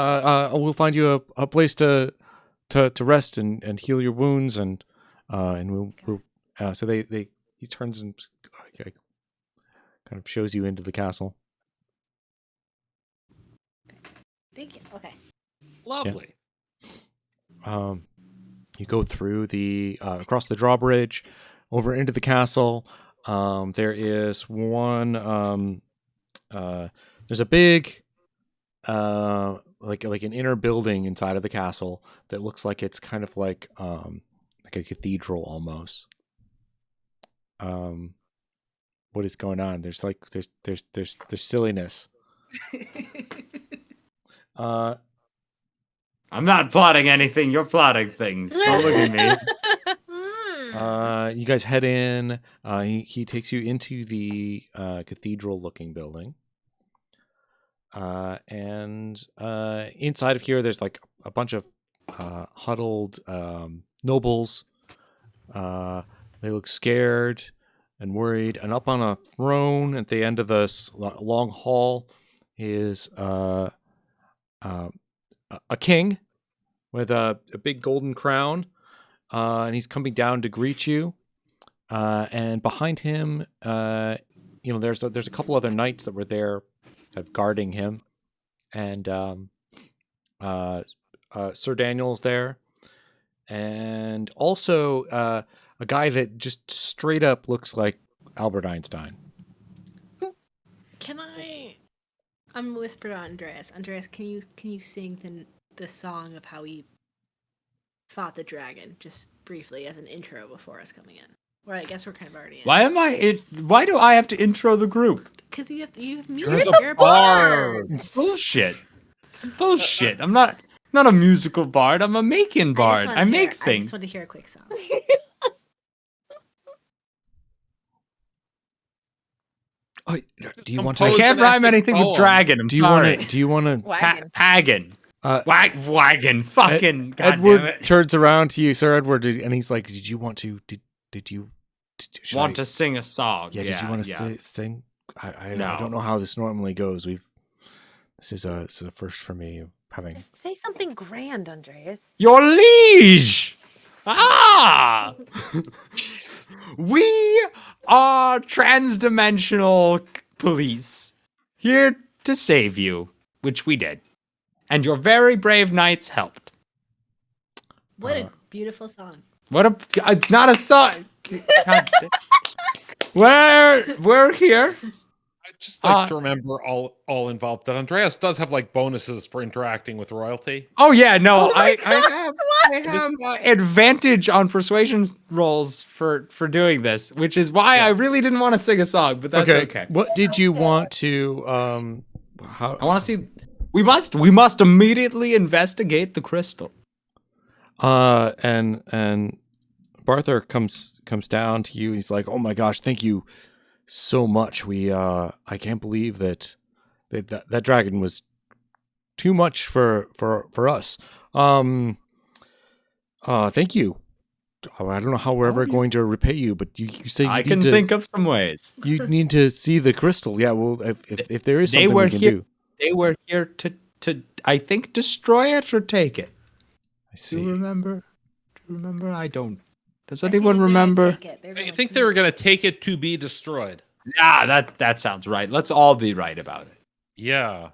A: we'll find you a place to rest and heal your wounds, and we'll so he turns and kind of shows you into the castle.
E: Thank you. Okay.
C: Lovely.
A: You go through the across the drawbridge, over into the castle. There is one. There's a big, like an inner building inside of the castle that looks like it's kind of like a cathedral almost. what is going on. There's silliness.
B: I'm not plotting anything. You're plotting things. Don't look at me.
A: You guys head in. He takes you into the cathedral-looking building. And inside of here, there's like a bunch of huddled nobles. They look scared and worried. And up on a throne at the end of this long hall is a king with a big golden crown. And he's coming down to greet you. And behind him, there's a couple other knights that were there kind of guarding him. And Sir Daniel's there. And also a guy that just straight up looks like Albert Einstein.
F: I'm whispered on Andreas. Andreas, can you sing the song of how he fought the dragon just briefly as an intro before us coming in? Well, I guess we're kind of already in.
B: Why do I have to intro the group?
F: Because you have
C: You're
F: music.
C: the
F: You're a
C: bard.
B: Bullshit. It's bullshit. I'm not a musical bard. I'm a making bard. I make
F: I
B: things.
F: just want to hear a quick song.
A: Oh, do you want
B: I
A: to?
B: can't rhyme anything with dragon. I'm
A: Do you
B: sorry.
A: want to? Do you want to?
D: Wagon.
B: Pagan. Wagon. Fucking. God
A: Edward
B: damn it.
A: turns around to you, Sir Edward, and he's like, "Did you want to? Did you
B: Want to sing a song?
A: Yeah. Did you want to sing? I
B: No.
A: don't know how this normally goes. This is a first for me of having.
D: Just say something grand, Andreas.
B: Your liege. Ah. We are transdimensional police here to save you, which we did, and your very brave knights helped.
F: What a beautiful song.
B: It's not a song. God damn. We're here.
C: I just like to remember all involved that Andreas does have like bonuses for interacting with royalty.
B: Oh yeah, no, I
C: What?
B: have advantage on persuasion rolls for doing this, which is why I really didn't want to sing a song, but that's okay.
A: What did you want to? How?
B: I want to see. We must immediately investigate the crystal.
A: And Barthur comes down to you. And he's like, "Oh my gosh, thank you so much. I can't believe that dragon was too much for us. Thank you. I don't know how we're ever going to repay you, but you say
B: I can think of some ways.
A: You need to see the crystal. Yeah, well, if there is something we can do."
B: They were here to I think destroy it or take it.
A: I see.
B: Do you remember? I don't. Does anyone remember?
C: I think they were going to take it to be destroyed.
B: Yeah, that sounds right. Let's all be right about it.
C: Yeah.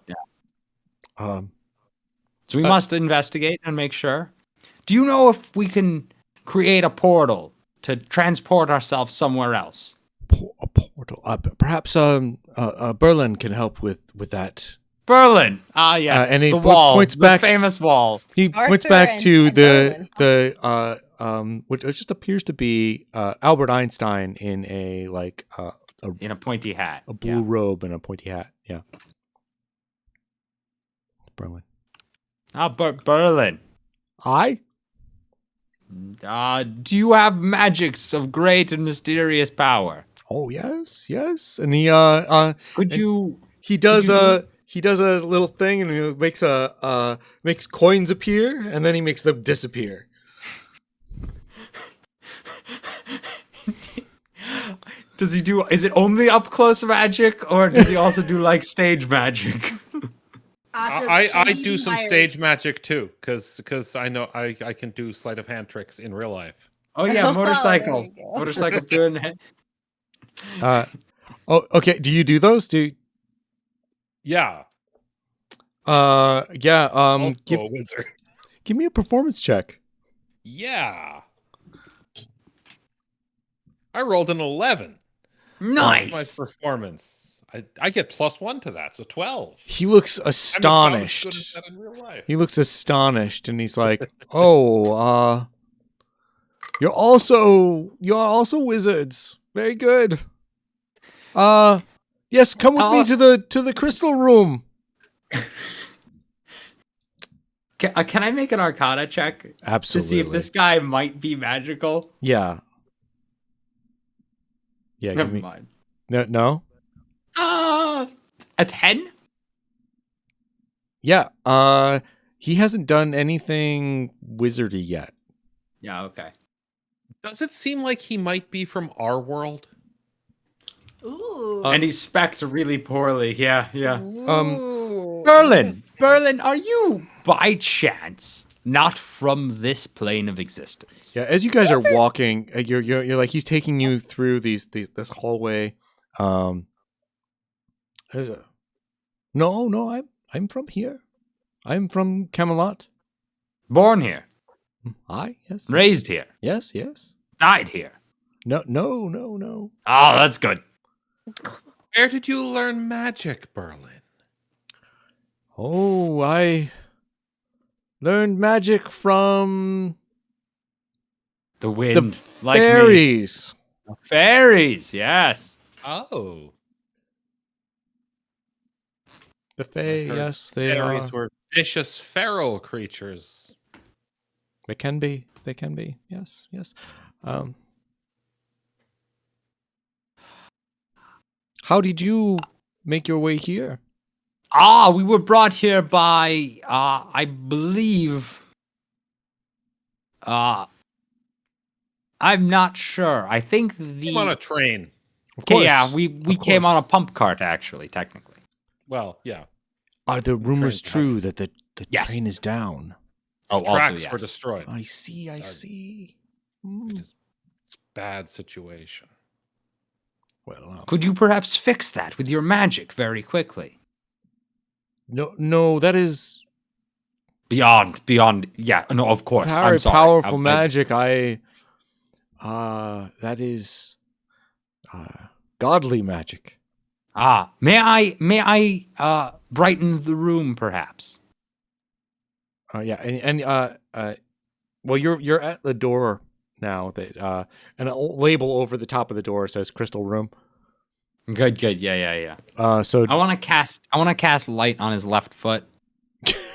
B: So we must investigate and make sure. Do you know if we can create a portal to transport ourselves somewhere else?
A: A portal. Perhaps Berlin can help with that.
B: Berlin. Ah, yes.
A: And he
B: the wall.
A: points
B: the
A: back.
B: famous wall.
A: He
D: Arthur
A: points back to
D: and
A: the which just appears to be Albert Einstein in a
B: In a pointy hat.
A: a blue robe and a pointy hat. Yeah. Berlin.
B: Berlin.
A: I?
B: Do you have magics of great and mysterious power?
A: Oh yes. And he
B: Could you?
A: he does
B: could
A: he does a little thing and he makes makes coins appear and then he makes them disappear.
B: Does he do? Is it only up close magic, or does he also do like stage magic?
C: I do some stage magic too, because I know I can do sleight of hand tricks in real life.
B: Oh yeah,
D: Oh,
B: motorcycles.
D: there you go.
B: Motorcycles doing.
A: Oh, okay. Do you do those?
C: Yeah.
A: Yeah.
C: Also a wizard.
A: Give me a performance check.
C: Yeah. I rolled an 11.
B: Nice.
C: That's my performance. I get +1 to that, so 12.
A: He looks
C: I'm about as
A: astonished.
C: good as that in real life.
A: He looks astonished, and he's like, "Oh, you're also wizards. Very good." Yes, come with me to the crystal room.
B: Can I make an Arcana check
A: Absolutely.
B: to see if this guy might be magical?
A: Yeah. Yeah.
B: Never mind.
A: No.
B: A 10?
A: Yeah. He hasn't done anything wizardy yet.
B: Yeah. Okay.
C: Does it seem like he might be from our world?
F: Ooh.
B: And he's specced really poorly. Yeah.
D: Ooh,
B: Berlin, are you by chance not from this plane of existence?
A: Yeah. As you guys are walking, you're like he's taking you through this hallway. No. I'm from here. I'm from Camelot.
B: Born here,
A: Yes.
B: raised here,
A: Yes.
B: died here.
A: No.
B: Oh, that's good.
C: Where did you learn magic, Berlin?
A: Oh, I learned magic from
B: The wind,
A: the
B: like me.
A: fairies.
B: Fairies, yes.
C: Oh.
A: The fae,
C: heard
A: yes, they
C: Fairies
A: are.
C: were vicious feral creatures.
A: They can be. Yes. How did you make your way here?
B: We were brought here by, I believe, I'm not sure. I think
C: Came on a train.
A: Of course.
B: Yeah, we
A: of
B: came on a
A: course.
B: pump cart, actually, technically.
C: Well, yeah.
A: Are the rumors
C: train's
A: true that the
B: Yes.
A: train is down?
B: Oh,
C: Tracks were destroyed.
A: I see.
C: It is a bad situation.
A: Well,
B: Could you perhaps fix that with your magic very quickly?
A: no, that is
B: Beyond. Yeah, no, of course.
A: very
B: I'm sorry.
A: powerful
B: I-
A: magic. That is godly magic.
B: May I brighten the room, perhaps?
A: Yeah, well, you're at the door now. That and a label over the top of the door says "Crystal Room."
B: Good. Yeah.
A: So
B: I want to cast light on his left foot,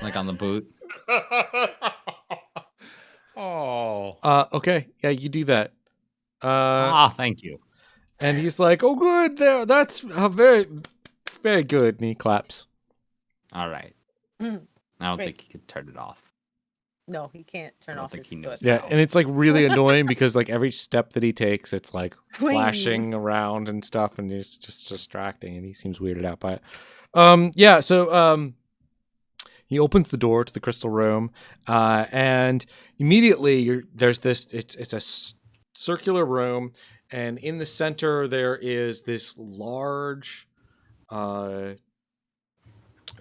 B: like on the boot.
C: Oh.
A: okay, yeah, you do that.
B: Thank you.
A: And he's like, "Oh, good, there. That's very, very good." And he claps.
B: All right.
D: Mm,
B: I don't
D: great.
B: think he could turn it off.
D: No, he can't turn
B: I don't
D: off
B: think
D: his
B: he knows.
D: foot.
A: Yeah,
B: No.
A: and it's like really annoying because like every step that he takes, it's like
D: Wing.
A: flashing around and stuff, and it's just distracting, and he seems weirded out by it. Yeah, so he opens the door to the crystal room, and immediately there's this. It's a circular room, and in the center there is this large,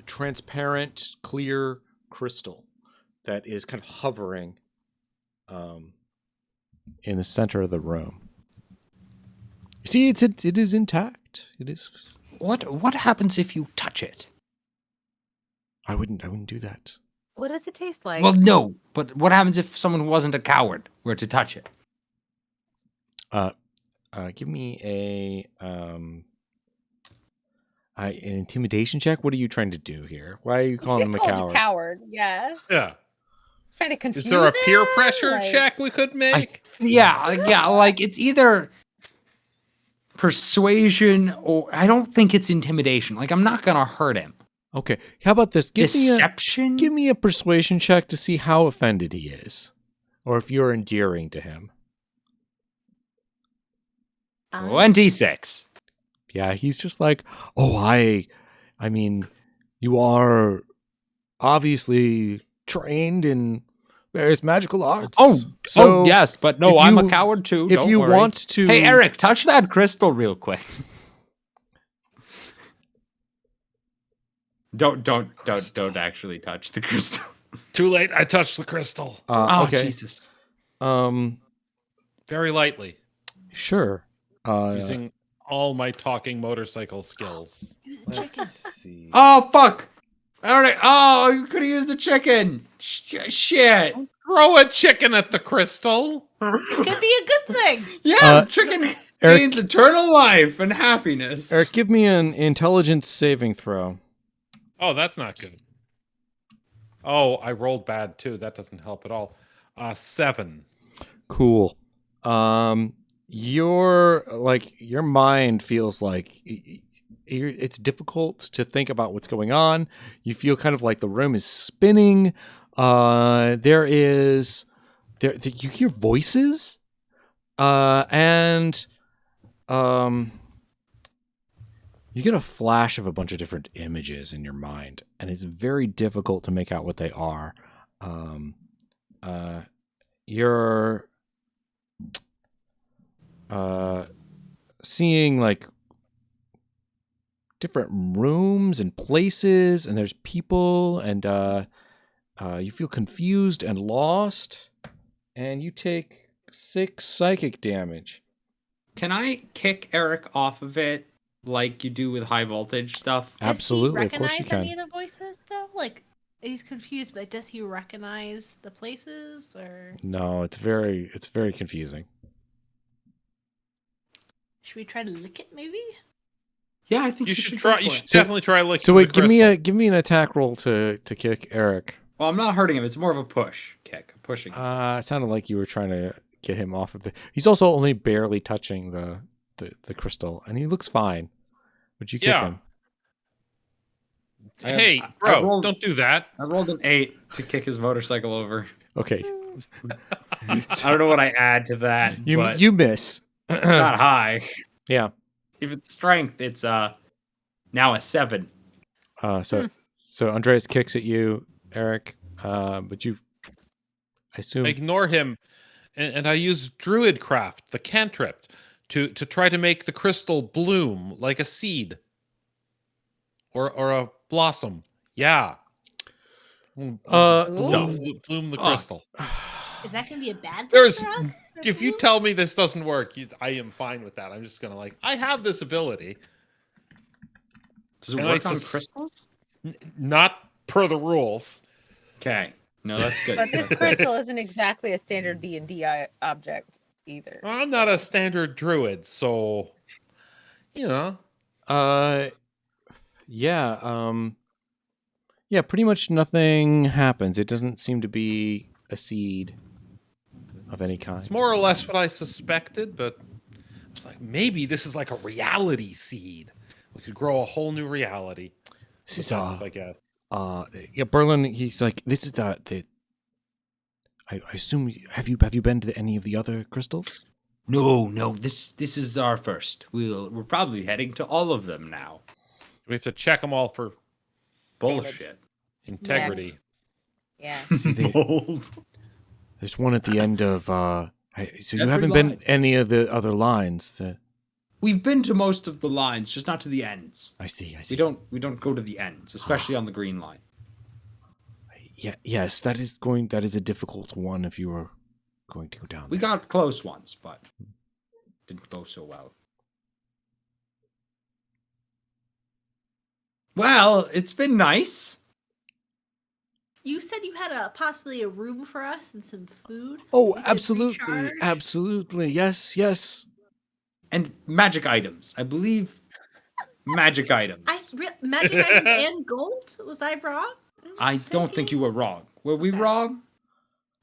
A: transparent, clear crystal that is kind of hovering in the center of the room. You see, it is intact. It is.
B: What happens if you touch it?
A: I wouldn't do that.
D: What does it taste like?
B: Well, no. But what happens if someone who wasn't a coward were to touch it?
A: Give me an intimidation check. What are you trying to do here? Why are you calling him a
D: Called
A: coward?
D: Coward, yeah.
C: Yeah.
D: Trying to confuse
C: Is there a peer
D: him?
C: pressure
D: Like-
C: check we could make?
B: Yeah. Like it's either persuasion or I don't think it's intimidation. Like I'm not gonna hurt him.
A: Okay, how about this?
B: Deception.
A: Give me a persuasion check to see how offended he is, or if you're endearing to him.
B: 26.
A: Yeah, he's just like, oh, I mean, you are obviously trained in various magical arts.
B: Oh yes, but no,
A: if
B: I'm a
A: you-
B: coward too.
A: If
B: Don't
A: you
B: worry.
A: want to,
B: Hey Eric, touch that crystal real quick. Don't actually touch the crystal.
C: Too late. I touched the crystal
A: okay,
B: Jesus.
C: very lightly,
A: sure.
C: using all my talking motorcycle skills.
A: Let's see.
B: Oh fuck! All right. Oh, you could have used the chicken. Shit.
C: Throw a chicken at the crystal.
E: It could be a good thing.
B: Yeah,
A: Uh,
B: chicken.
A: Eric,
B: Gains eternal life and happiness.
A: Eric, give me an intelligence saving throw.
C: Oh, that's not good. Oh, I rolled bad too. That doesn't help at all. 7.
A: Cool. Your mind feels like it's difficult to think about what's going on. You feel kind of like the room is spinning. You hear voices, and you get a flash of a bunch of different images in your mind, and it's very difficult to make out what they are. You're seeing like different rooms and places, and there's people, and you feel confused and lost, and you take 6 psychic damage.
B: Can I kick Eric off of it like you do with high voltage stuff?
A: Absolutely,
E: Does he
A: of course you
E: recognize
A: can.
E: any of the voices though? Like he's confused, but does he recognize the places or
A: No, it's very confusing.
E: should we try to lick it maybe?
B: Yeah, I think
C: You
B: you
C: should
B: go
C: try.
B: for
C: You
B: it.
C: should definitely try licking.
A: So wait,
C: the
A: give me an attack roll to kick Eric.
B: Well, I'm not hurting him. It's more of a push kick, a pushing.
A: It sounded like you were trying to get him off of the. He's also only barely touching the crystal, and he looks fine. Would you kick
C: Yeah.
A: him?
C: Hey,
B: I
C: bro,
B: rolled-
C: don't do that.
B: I rolled an 8 to kick his motorcycle over.
A: Okay,
B: I don't know what I add to that. but
A: you miss.
B: not high.
A: Yeah.
B: If it's strength, it's now a 7.
A: So Andreas kicks at you, Eric. But you, I assume.
C: Ignore him, and I use Druid craft, the cantrip, to try to make the crystal bloom like a seed or a blossom. Yeah. Bloom the crystal.
E: Is that gonna be a bad thing
C: There's
E: for us?
C: if you tell me this doesn't work, I am fine with that. I'm just gonna I have this ability.
B: Does it
C: And
B: work
C: I
B: on
C: sus-
B: crystals?
C: Not per the rules.
B: Okay. No, that's good.
D: But this
B: That's good.
D: crystal isn't exactly a standard D&D object either.
C: I'm not a standard druid, so you know.
A: Yeah. Yeah. Pretty much nothing happens. It doesn't seem to be a seed of any kind.
C: It's more or less what I suspected, but it's like maybe this is like a reality seed. We could grow a whole new reality.
A: This is
C: I guess.
A: yeah, Berlin. He's like, this is the. I assume have you been to any of the other crystals?
B: No, this is our first. We're probably heading to all of them now.
C: We have to check them all for
B: Bullshit.
C: integrity.
D: Yeah.
A: See,
B: Bold.
A: there's one at the end of. So you
B: Every
A: haven't been
B: line.
A: any of the other lines.
B: We've been to most of the lines, just not to the ends.
A: I see. I see.
B: We don't go to the ends, especially on the green line.
A: Yeah. Yes, that is a difficult one if you were going to go down.
B: We
A: there.
B: got close once, but didn't go so well. Well, it's been nice.
F: You said you had possibly a room for us and some food.
A: Oh,
F: We could
A: absolutely,
F: recharge.
A: absolutely. Yes.
B: And magic items. I believe magic items.
F: Magic items and gold. Was I wrong?
B: I don't think you were wrong. Were we
F: Okay.
B: wrong?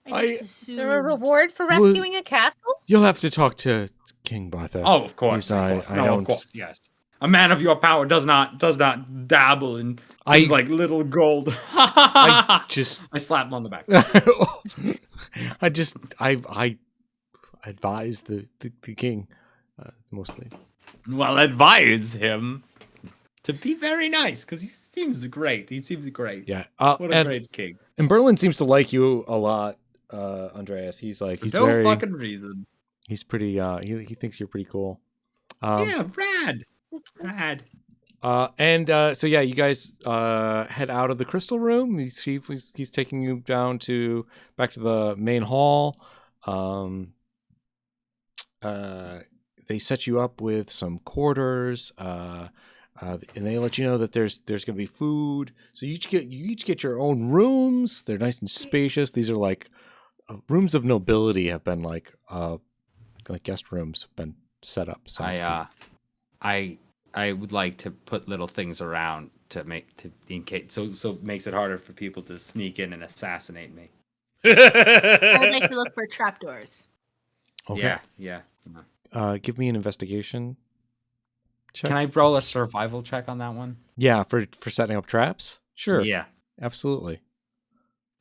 F: I just
D: Is there a
F: assumed.
D: reward for
A: Well-
D: rescuing a castle?
A: You'll have to talk to King Bartha.
B: Oh, of course.
A: Yes,
B: Of
A: I
B: course.
A: don't-
B: No, of course. Yes. A man of your power does not dabble in
A: I-
B: things like little gold.
A: I just
B: I slap him on the back.
A: I advise the king mostly.
B: Well, advise him to be very nice because he seems great.
A: Yeah.
B: What a
A: and,
B: great king.
A: and Berlin seems to like you a lot, Andreas. He's like he's
B: no
A: very
B: fucking reason.
A: he's pretty he thinks you're pretty cool.
B: Yeah, rad.
A: So yeah, you guys head out of the crystal room. He's taking you down back to the main hall. They set you up with some quarters, and they let you know that there's going to be food. So you each get your own rooms. They're nice and spacious. These are like rooms of nobility have been like guest rooms have been set up some.
B: I would like to put little things around to in case so it makes it harder for people to sneak in and assassinate me.
F: I would like to look for trapdoors.
A: Okay.
B: Yeah.
A: Give me an investigation check.
B: Can I roll a survival check on that one?
A: Yeah, for setting up traps? Sure.
B: Yeah.
A: Absolutely.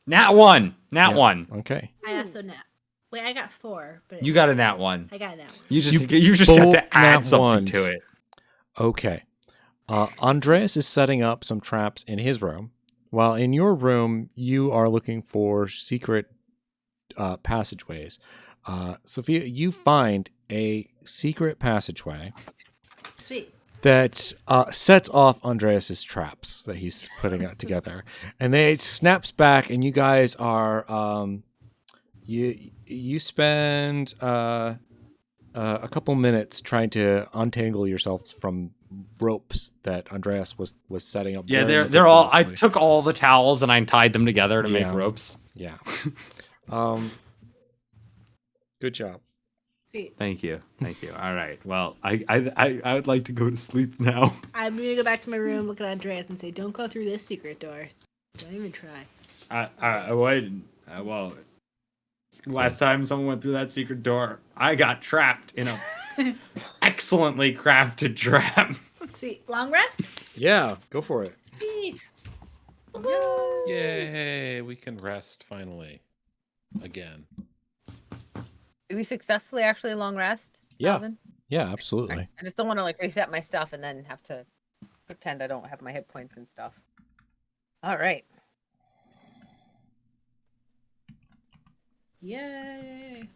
B: Nat 1. Nat
A: Yeah.
B: 1.
A: Okay.
F: I also nat. Wait, I got 4. But
B: You got a nat 1.
F: I got a nat 1.
B: You just got
A: both
B: to add
A: nat
B: something
A: ones.
B: to it.
A: Okay. Andreas is setting up some traps in his room, while in your room, you are looking for secret passageways. Sophia, you find a secret passageway
F: Sweet.
A: that sets off Andreas's traps that he's putting out together, and then it snaps back, and you guys are you spend a couple minutes trying to untangle yourselves from ropes that Andreas was setting up.
B: Yeah,
A: very
B: they're all. I
A: meticulously.
B: took all the towels and I tied them together to make
A: Yeah.
B: ropes.
A: Yeah. Good job.
F: Sweet.
B: Thank you. All right. Well, I would like to go to sleep now.
F: I'm gonna go back to my room, look at Andreas, and say, "Don't go through this secret door. Don't even try."
B: I wouldn't. Well, last time someone went through that secret door, I got trapped in a excellently crafted trap.
F: Sweet. Long rest.
A: Yeah, go for it.
F: Sweet.
C: Yay, we can rest finally. Again.
D: Did we successfully actually long rest?
A: Yeah.
D: Alvin?
A: Yeah, absolutely.
D: I just don't want to like reset my stuff and then have to pretend I don't have my hit points and stuff. All right.
F: Yay.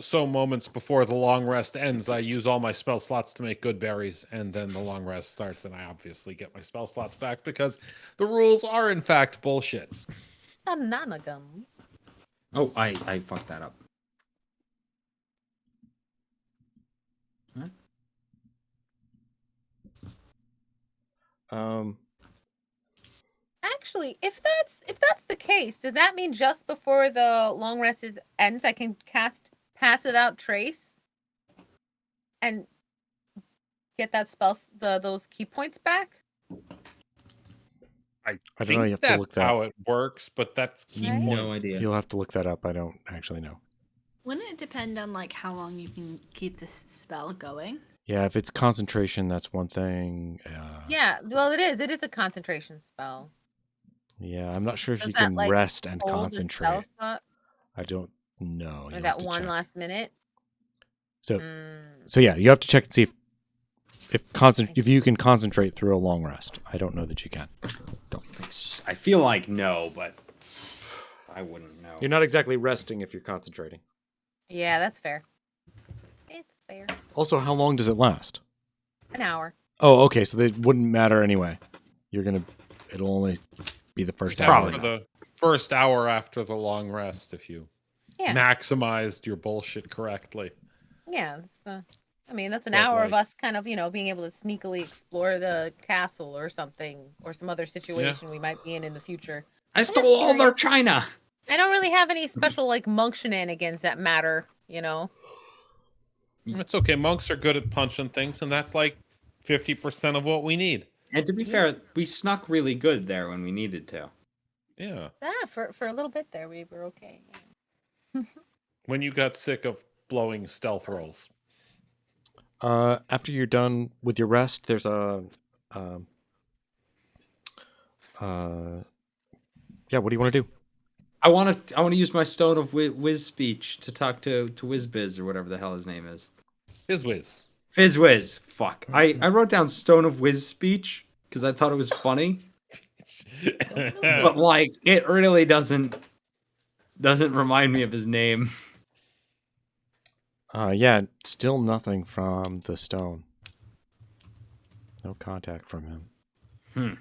C: So moments before the long rest ends, I use all my spell slots to make good berries, and then the long rest starts, and I obviously get my spell slots back because the rules are in fact bullshit.
D: Banana gum.
B: Oh, I fucked that up.
D: Actually, if that's the case, does that mean just before the long rest ends, I can cast Pass Without Trace and get that spell those key points back?
C: I
A: don't know, you have to
C: that's
A: look that-
C: how it works, but that's key
D: Right?
C: point.
B: No idea.
A: You'll have to look that up. I don't actually know.
F: Wouldn't it depend on like how long you can keep this spell going?
A: Yeah, if it's concentration, that's one thing.
D: Yeah, well, it is. It is a concentration spell.
A: Yeah, I'm not sure if
D: Does
A: you
D: that,
A: can
D: like,
A: rest and
D: Hold the
A: concentrate.
D: spell slot
A: I don't know.
D: or
A: You'll
D: that
A: have to
D: one
A: check.
D: last minute.
A: So,
D: Mm,
A: so yeah, you have to check and see if you can concentrate through a long rest. I don't know that you can.
B: Don't think so. I feel like no, but I wouldn't know.
A: You're not exactly resting if you're concentrating.
D: yeah, that's fair. It's fair.
A: Also, how long does it last?
D: An hour.
A: Oh, okay, so they wouldn't matter anyway. It'll only be the first hour.
C: For the first hour after the long rest, if you
D: Yeah.
C: maximized your bullshit correctly.
D: Yeah, that's I mean, that's an
C: But,
D: hour of
C: like-
D: us kind of, being able to sneakily explore the castle or something, or some other situation we might be in the future.
B: I stole all their
D: curious.
B: china.
D: I don't really have any special, like, monk shenanigans that matter,
C: It's okay. Monks are good at punching things, and that's like 50% of what we need.
B: And to be fair, we snuck really good there when we needed to.
C: Yeah.
D: For a little bit there, we were okay.
C: When you got sick of blowing stealth rolls.
A: After you're done with your rest, there's a yeah. What do you want to do?
B: I want to use my stone of whiz speech to talk to Whizbiz or whatever the hell his name is.
C: His whiz.
B: Fizz Fuck. I wrote down stone of whiz speech because I thought it was funny, but like it really doesn't remind me of his name.
A: Yeah. Still nothing from the stone. No contact from him.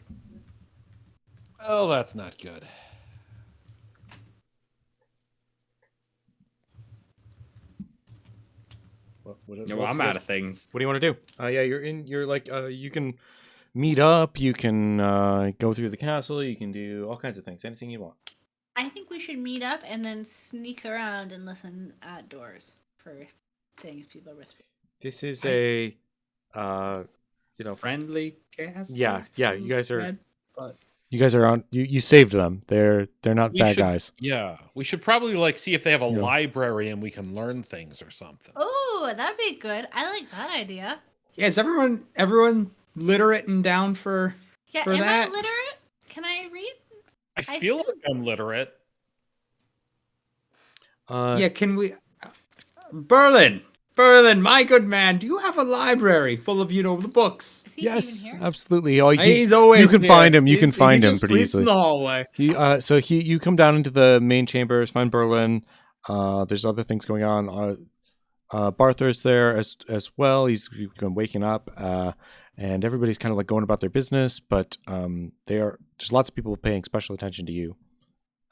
C: Well, that's not good.
B: Well, I'm out of things.
A: What do you want to do? Yeah, you're like, you can meet up, you can go through the castle, you can do all kinds of things, anything you want.
E: I think we should meet up and then sneak around and listen at doors for things people whisper.
A: This is a,
B: Friendly castles.
A: Yeah, you guys are-
B: red, but
A: you guys are on. You saved them. They're not
C: We
A: bad
C: should-
A: guys.
C: Yeah, we should probably like see if they have a
A: Yeah.
C: library and we can learn things or something.
E: Oh, that'd be good. I like that idea.
B: yeah, is everyone literate and down for?
E: Yeah,
B: For
E: am
B: that-
E: I literate? Can I read?
C: I
E: I
C: feel
E: think-
C: like I'm literate.
B: Yeah, can we? Berlin, my good man, do you have a library full of the books?
E: Is he
A: Yes,
E: even here?
A: absolutely. Oh,
B: He's always
A: you can
B: here.
A: find him. You can
B: He
A: find him
B: just
A: pretty
B: sleeps
A: easily.
B: in the hallway.
A: You come down into the main chambers, find Berlin. There's other things going on. Barther's there as well. He's waking up, and everybody's kind of like going about their business. But there's lots of people paying special attention to you,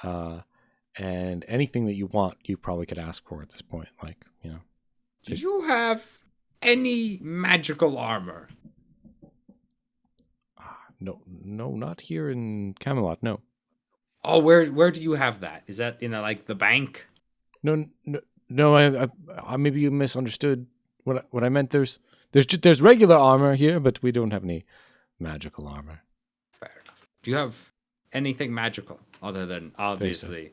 A: and anything that you want, you probably could ask for at this point. Like
B: Do you have any magical armor?
A: no, not here in Camelot. No,
B: Oh, where do you have that? Is that in like the bank?
A: no. I maybe you misunderstood what I meant. There's regular armor here, but we don't have any magical armor.
B: Fair enough. Do you have anything magical other than obviously?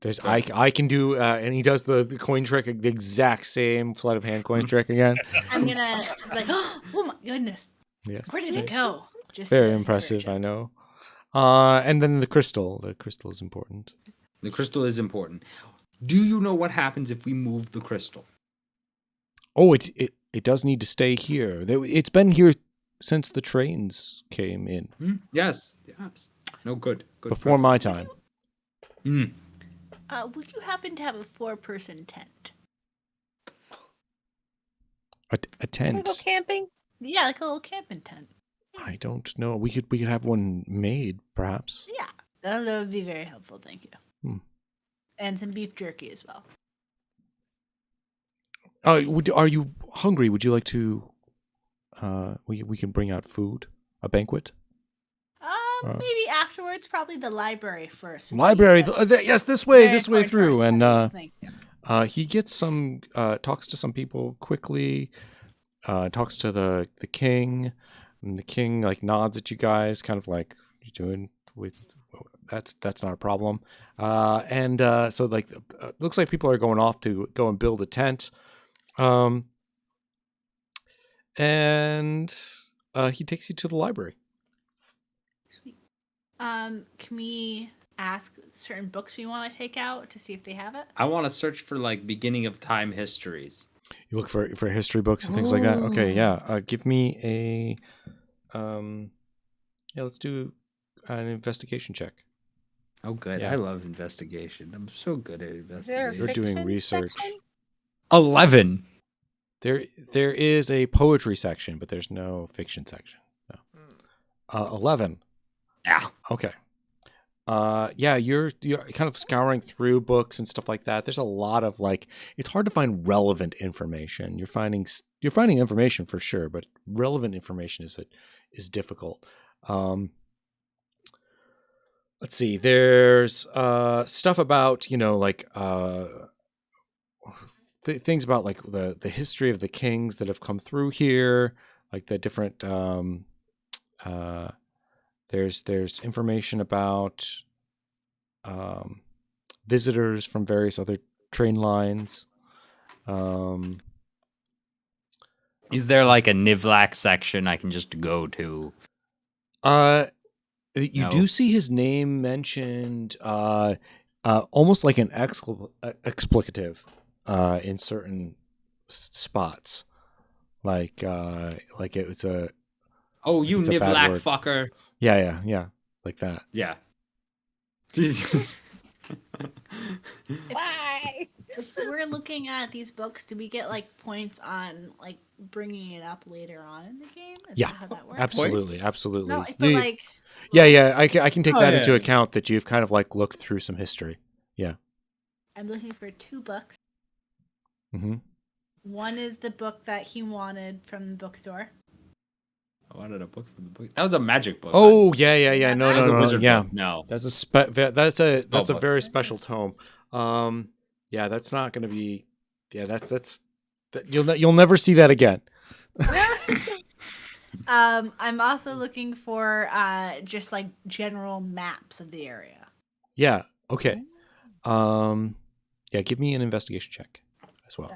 A: There's I can do and he does the coin trick, the exact same sleight of hand coin trick again.
E: I'm gonna like, oh my goodness,
A: Yes,
E: where did it go? Just
A: very
E: to
A: impressive.
E: encourage
A: I
E: him.
A: know. And then the crystal is important.
B: The crystal is important. Do you know what happens if we move the crystal?
A: Oh, it does need to stay here. It's been here since the trains came in
B: Yes. No, good.
A: before my time.
B: Mm.
F: Would you happen to have a 4-person tent?
A: A
D: Can we go
A: tent.
D: camping?
E: Yeah, like a little camping tent.
A: I don't know. We could have one made, perhaps.
E: Yeah, that would be very helpful. Thank you.
A: Hmm.
E: And some beef jerky as well.
A: Are you hungry? Would you like to? We can bring out food. A banquet.
E: Maybe afterwards. Probably the library first. would be
A: Library.
E: best.
A: Yes, this way.
E: Very
A: This way
E: important
A: through.
E: first,
A: And
E: yes, thank you.
A: he gets some. Talks to some people quickly. Talks to the king. And the king like nods at you guys, kind of like you doing with. That's not a problem. So like looks like people are going off to go and build a tent. And he takes you to the library.
E: Can we ask certain books we want to take out to see if they have it?
B: I want to search for like beginning of time histories.
A: You look for history books and things like that. Okay, yeah. Give me a let's do an investigation check.
B: Oh, good.
A: Yeah.
B: I love investigation. I'm so good at
D: Is there a
B: investigation.
A: You're doing
D: fiction
A: research.
D: section?
B: 11.
A: There is a poetry section, but there's no fiction section. No. 11.
B: Yeah.
A: Okay. Yeah, you're kind of scouring through books and stuff like that. There's a lot of like, it's hard to find relevant information. You're finding information for sure, but relevant information is difficult. Let's see. There's stuff about things about like the history of the kings that have come through here, like the different. There's information about visitors from various other train lines.
B: Is there like a Nivlak section I can just go to?
A: You
B: No.
A: do see his name mentioned, almost like an explicative, in certain spots, like it was a
B: Oh, you
A: It's a bad
B: Nivlak
A: word.
B: fucker.
A: yeah, like that.
B: Yeah.
D: Why?
E: If we're looking at these books, do we get like points on like bringing it up later on in the game? Is
A: Yeah,
E: that how that works?
A: Absolutely,
B: Points?
A: absolutely.
E: No, but
A: You-
E: like
A: yeah, I can take
B: Oh,
A: that into
B: yeah.
A: account that you've kind of like looked through some history.
E: I'm looking for 2 books.
A: Mm-hmm.
E: One is the book that he wanted from the bookstore.
B: I wanted a book from the book. That was a magic book.
A: Oh yeah. No,
B: That was a
A: no,
B: wizard
A: yeah.
B: book. No.
A: That's a
B: book.
A: very special tome. Yeah, that's not going to be. Yeah, you'll never see that again.
E: I'm also looking for just like general maps of the area.
A: Yeah. Okay. Yeah. Give me an investigation check as well.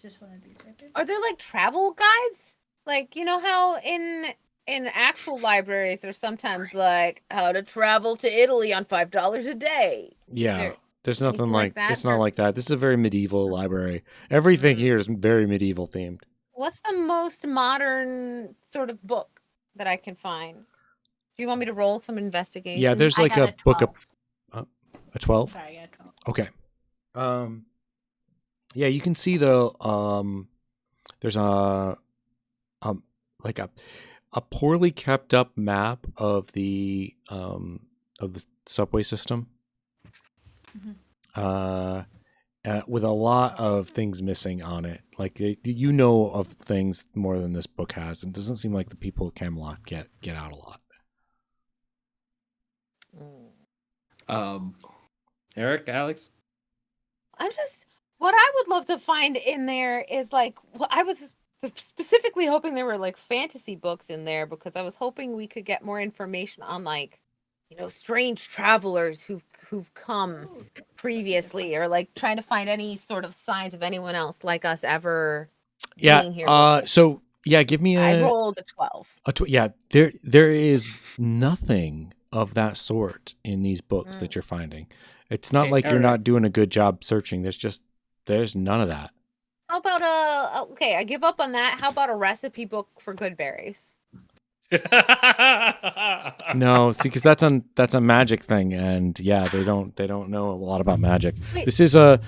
E: Just one of these right there.
D: Are there like travel guides? Like, you know how in actual libraries there's sometimes like how to travel to Italy on $5 a day.
A: Yeah. There's nothing
D: anything like that,
A: it's not
D: or-
A: like that. This is a very medieval library. Everything here is very medieval themed.
D: What's the most modern sort of book that I can find? Do you want me to roll some investigation?
A: Yeah, there's
E: I
A: like
E: got
A: a book of
E: 12.
A: a 12.
E: Sorry, I got 12.
A: Okay. Yeah, you can see the there's like a poorly kept up map of the subway system. With a lot of things missing on it. Like you know of things more than this book has. It doesn't seem like the people of Camelot get out a lot.
B: Eric, Alex.
D: What I would love to find in there is like, well, I was specifically hoping there were like fantasy books in there because I was hoping we could get more information on like, you know, strange travelers who've come previously, or like trying to find any sort of signs of anyone else like us ever being here.
A: So yeah, give me
D: I rolled a 12.
A: Yeah, there is nothing of that sort in these books that you're finding. It's not like you're not doing a good job searching. There's none of that.
D: How about okay, I give up on that. How about a recipe book for good berries?
A: No, see, because that's a magic thing, and yeah, they don't know a lot about magic.
D: Wait.
A: This is a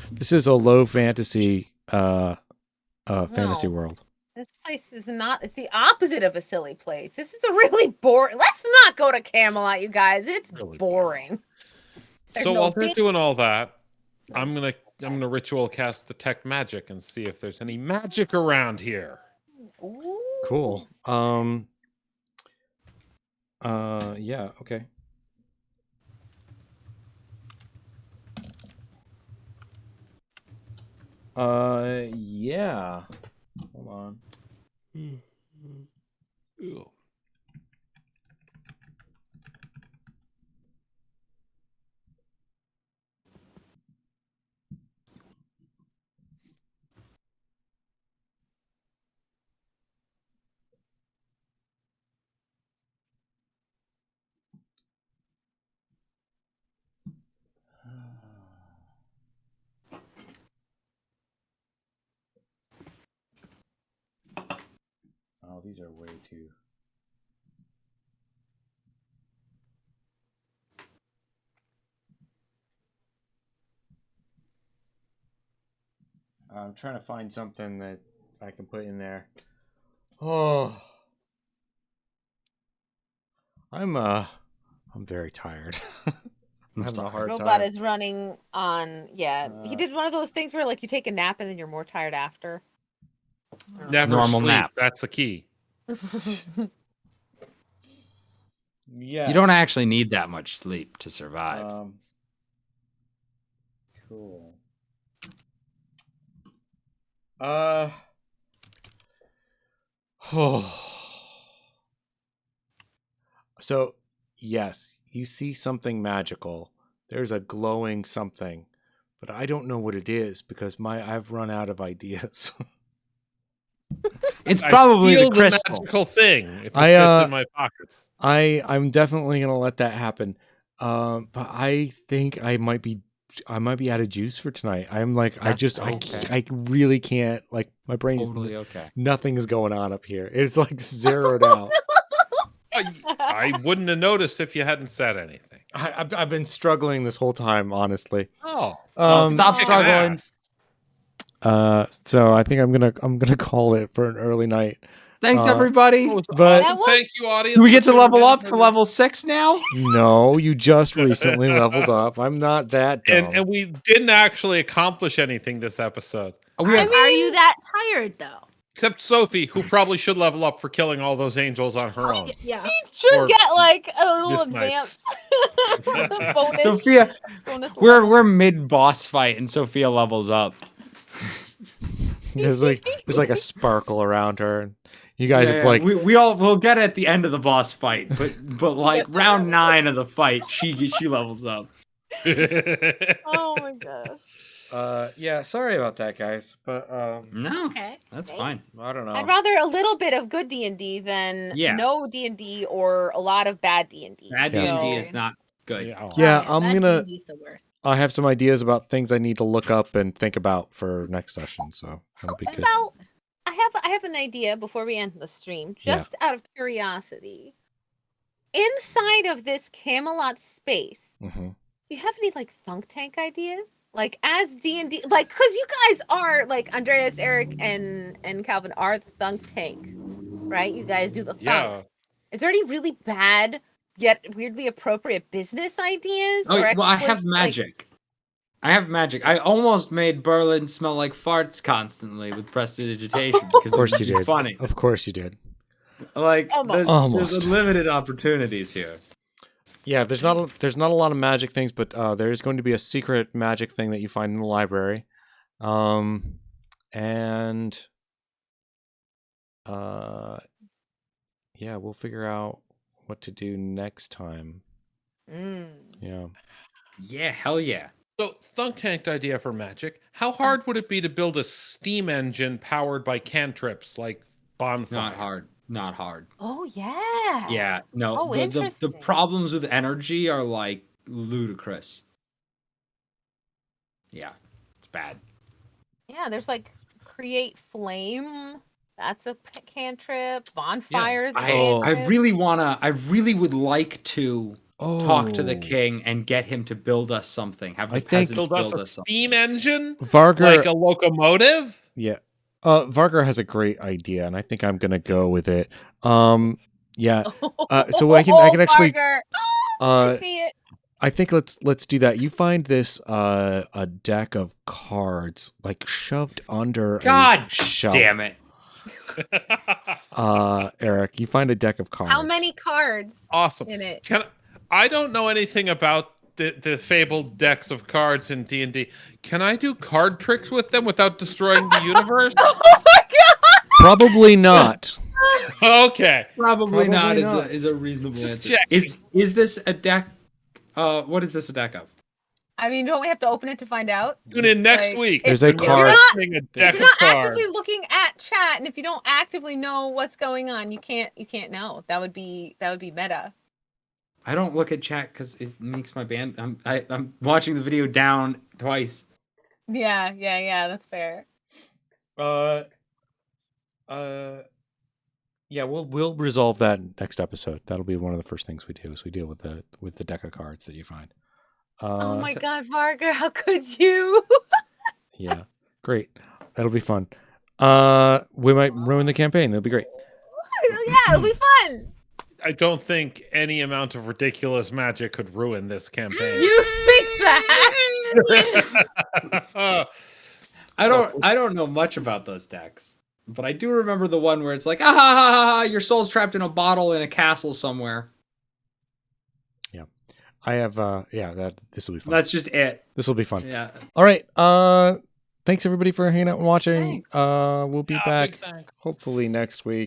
A: low fantasy fantasy
D: No.
A: world.
D: This place is not, it's the opposite of a silly place. This is a really boring. Let's not go to Camelot, you guys. It's
C: Really
D: boring. There's
C: So
D: no
C: while they're
D: thing-
C: doing all that, I'm gonna ritual cast detect magic and see if there's any magic around here.
D: Ooh.
A: Cool. Yeah. Okay. Yeah. Hold on.
C: Ew.
A: Oh, these are way too. I'm trying to find something that I can put in there. Oh, I'm very tired. I'm having a hard
D: Robot
A: time.
D: is running on, he did one of those things where like you take a nap and then you're more tired after.
C: Never
B: Normal
C: sleep.
B: nap.
C: That's the key.
A: Yes.
B: You don't actually need that much sleep to survive.
A: Cool. So, yes, you see something magical. There's a glowing something, but I don't know what it is because I've run out of ideas.
B: It's
C: I
B: probably
C: steal
B: the crystal.
C: magical thing if it
A: I,
C: fits in my pockets.
A: I'm definitely gonna let that happen. But I think I might be out of juice for tonight. I'm like, I really can't, like, my brain's
B: Totally okay.
A: nothing's going on up here. It's like zeroed out.
C: I wouldn't have noticed if you hadn't said anything.
A: I've been struggling this whole time, honestly.
C: Oh,
B: Well, stop
C: kicking
B: struggling.
C: ass.
A: So I think I'm gonna call it for an early night.
B: Thanks, everybody.
C: That was
A: But-
C: awesome. Thank you, audience.
B: Do we get
C: for
B: to level
C: tuning in
B: up
C: for
B: to
C: this.
B: level 6 now?
A: No, you just recently leveled up. I'm not that dumb.
C: And we didn't actually accomplish anything this episode.
B: We have,
E: Are you that tired though?
C: Except Sophie, who probably should level up for killing all those angels on her own.
F: Yeah.
D: Should
C: Or
D: get like a little
C: Miss
D: advanced
C: Knights.
D: bonus.
B: Sophia,
D: bonus
B: we're
D: level.
B: we're mid boss fight and Sophia levels up.
A: There's like a sparkle around her. And you guys have like
B: we'll get it at the end of the boss fight, but like round 9 of the fight, she levels up.
D: Oh my gosh.
A: yeah, sorry about that, guys, but
B: No,
F: Okay.
B: that's
F: Okay.
B: fine.
A: I don't know.
D: I'd rather a little bit of good D&D than
B: Yeah.
D: no D&D or a lot of bad D&D.
B: Bad
A: Yeah.
B: D&D is not good.
A: Yeah,
F: Oh,
A: I'm
F: that
A: gonna.
F: D&D is the worst.
A: I have some ideas about things I need to look up and think about for next session, so that'll be good.
D: Well, I have an idea before we end the stream, just out of curiosity. Inside of this Camelot space,
A: Mm-hmm.
D: do you have any like think tank ideas? Like as D&D, like because you guys are like Andreas, Eric, and Calvin are the think tank, right? You guys do the thunks.
C: Yeah.
D: Is there any really bad yet weirdly appropriate business ideas?
B: Oh,
D: or
B: well, I have
D: exploits,
B: magic. I have magic. I almost made Berlin smell like farts constantly with prestidigitation because
A: Of course
B: it
A: you
B: would be
A: did.
B: funny.
A: Of course you did.
B: Like
D: Almost.
B: there's unlimited opportunities here.
A: Yeah, there's not a lot of magic things, but there is going to be a secret magic thing that you find in the library, and yeah, we'll figure out what to do next time. Yeah.
B: Yeah, hell yeah.
C: So, Thunk Tanked idea for magic. How hard would it be to build a steam engine powered by cantrips like bonfire?
B: Not hard.
D: Oh yeah.
B: Yeah, no.
D: Oh,
B: the
D: interesting.
B: problems with energy are like ludicrous. Yeah, it's bad.
D: Yeah, there's like create flame. That's a cantrip. Bonfires.
B: I
D: cantrip.
B: really would like to talk to the
A: Oh.
B: king and get him to build us something. Have the
A: I think-
B: peasants
C: Build us
B: build
C: a
B: us something.
C: steam engine?
A: Vargar,
C: Like a locomotive?
A: yeah. Vargar has a great idea, and I think I'm gonna go with it. Yeah. So I can actually.
D: Barker. I see it.
A: I think let's do that. You find this a deck of cards like shoved under
B: God
A: a shelf.
B: damn it.
A: Eric, you find a deck of cards.
D: How many cards
C: Awesome.
D: in it?
C: I don't know anything about the fabled decks of cards in D&D. Can I do card tricks with them without destroying the universe?
D: Oh my god!
A: Probably not.
C: Okay.
B: Probably not,
A: not.
B: is a reasonable
C: Just
B: answer.
C: checking.
B: Is this a deck? What is this a deck of?
D: I mean, don't we have to open it to find out?
C: Tune in next
D: Like,
C: week.
A: There's a
D: if
A: card.
D: You're not,
C: Opening a
D: if
C: deck
D: you're
C: of
D: not
C: cards.
D: actively looking at chat, and if you don't actively know what's going on, you can't know. That would be meta.
B: I don't look at chat because it makes my band. I'm watching the video down twice.
D: Yeah, that's fair.
A: Yeah, we'll resolve that next episode. That'll be one of the first things we do is we deal with the deck of cards that you find.
D: Oh my god, Vargar, how could you?
A: Yeah, great. That'll be fun. We might ruin the campaign. It'll be great.
D: Yeah, it'll be fun.
C: I don't think any amount of ridiculous magic could ruin this campaign.
D: You think that?
B: I don't know much about those decks, but I do remember the one where it's like, ah, ha, ha, ha, ha, your soul's trapped in a bottle in a castle somewhere.
A: Yeah, I have. This will be fun.
B: That's just it.
A: This will be fun.
B: Yeah.
A: All right. Thanks everybody for hanging out and watching.
D: Thanks.
A: We'll be
C: Yeah,
A: back
C: big thanks.
A: hopefully next week.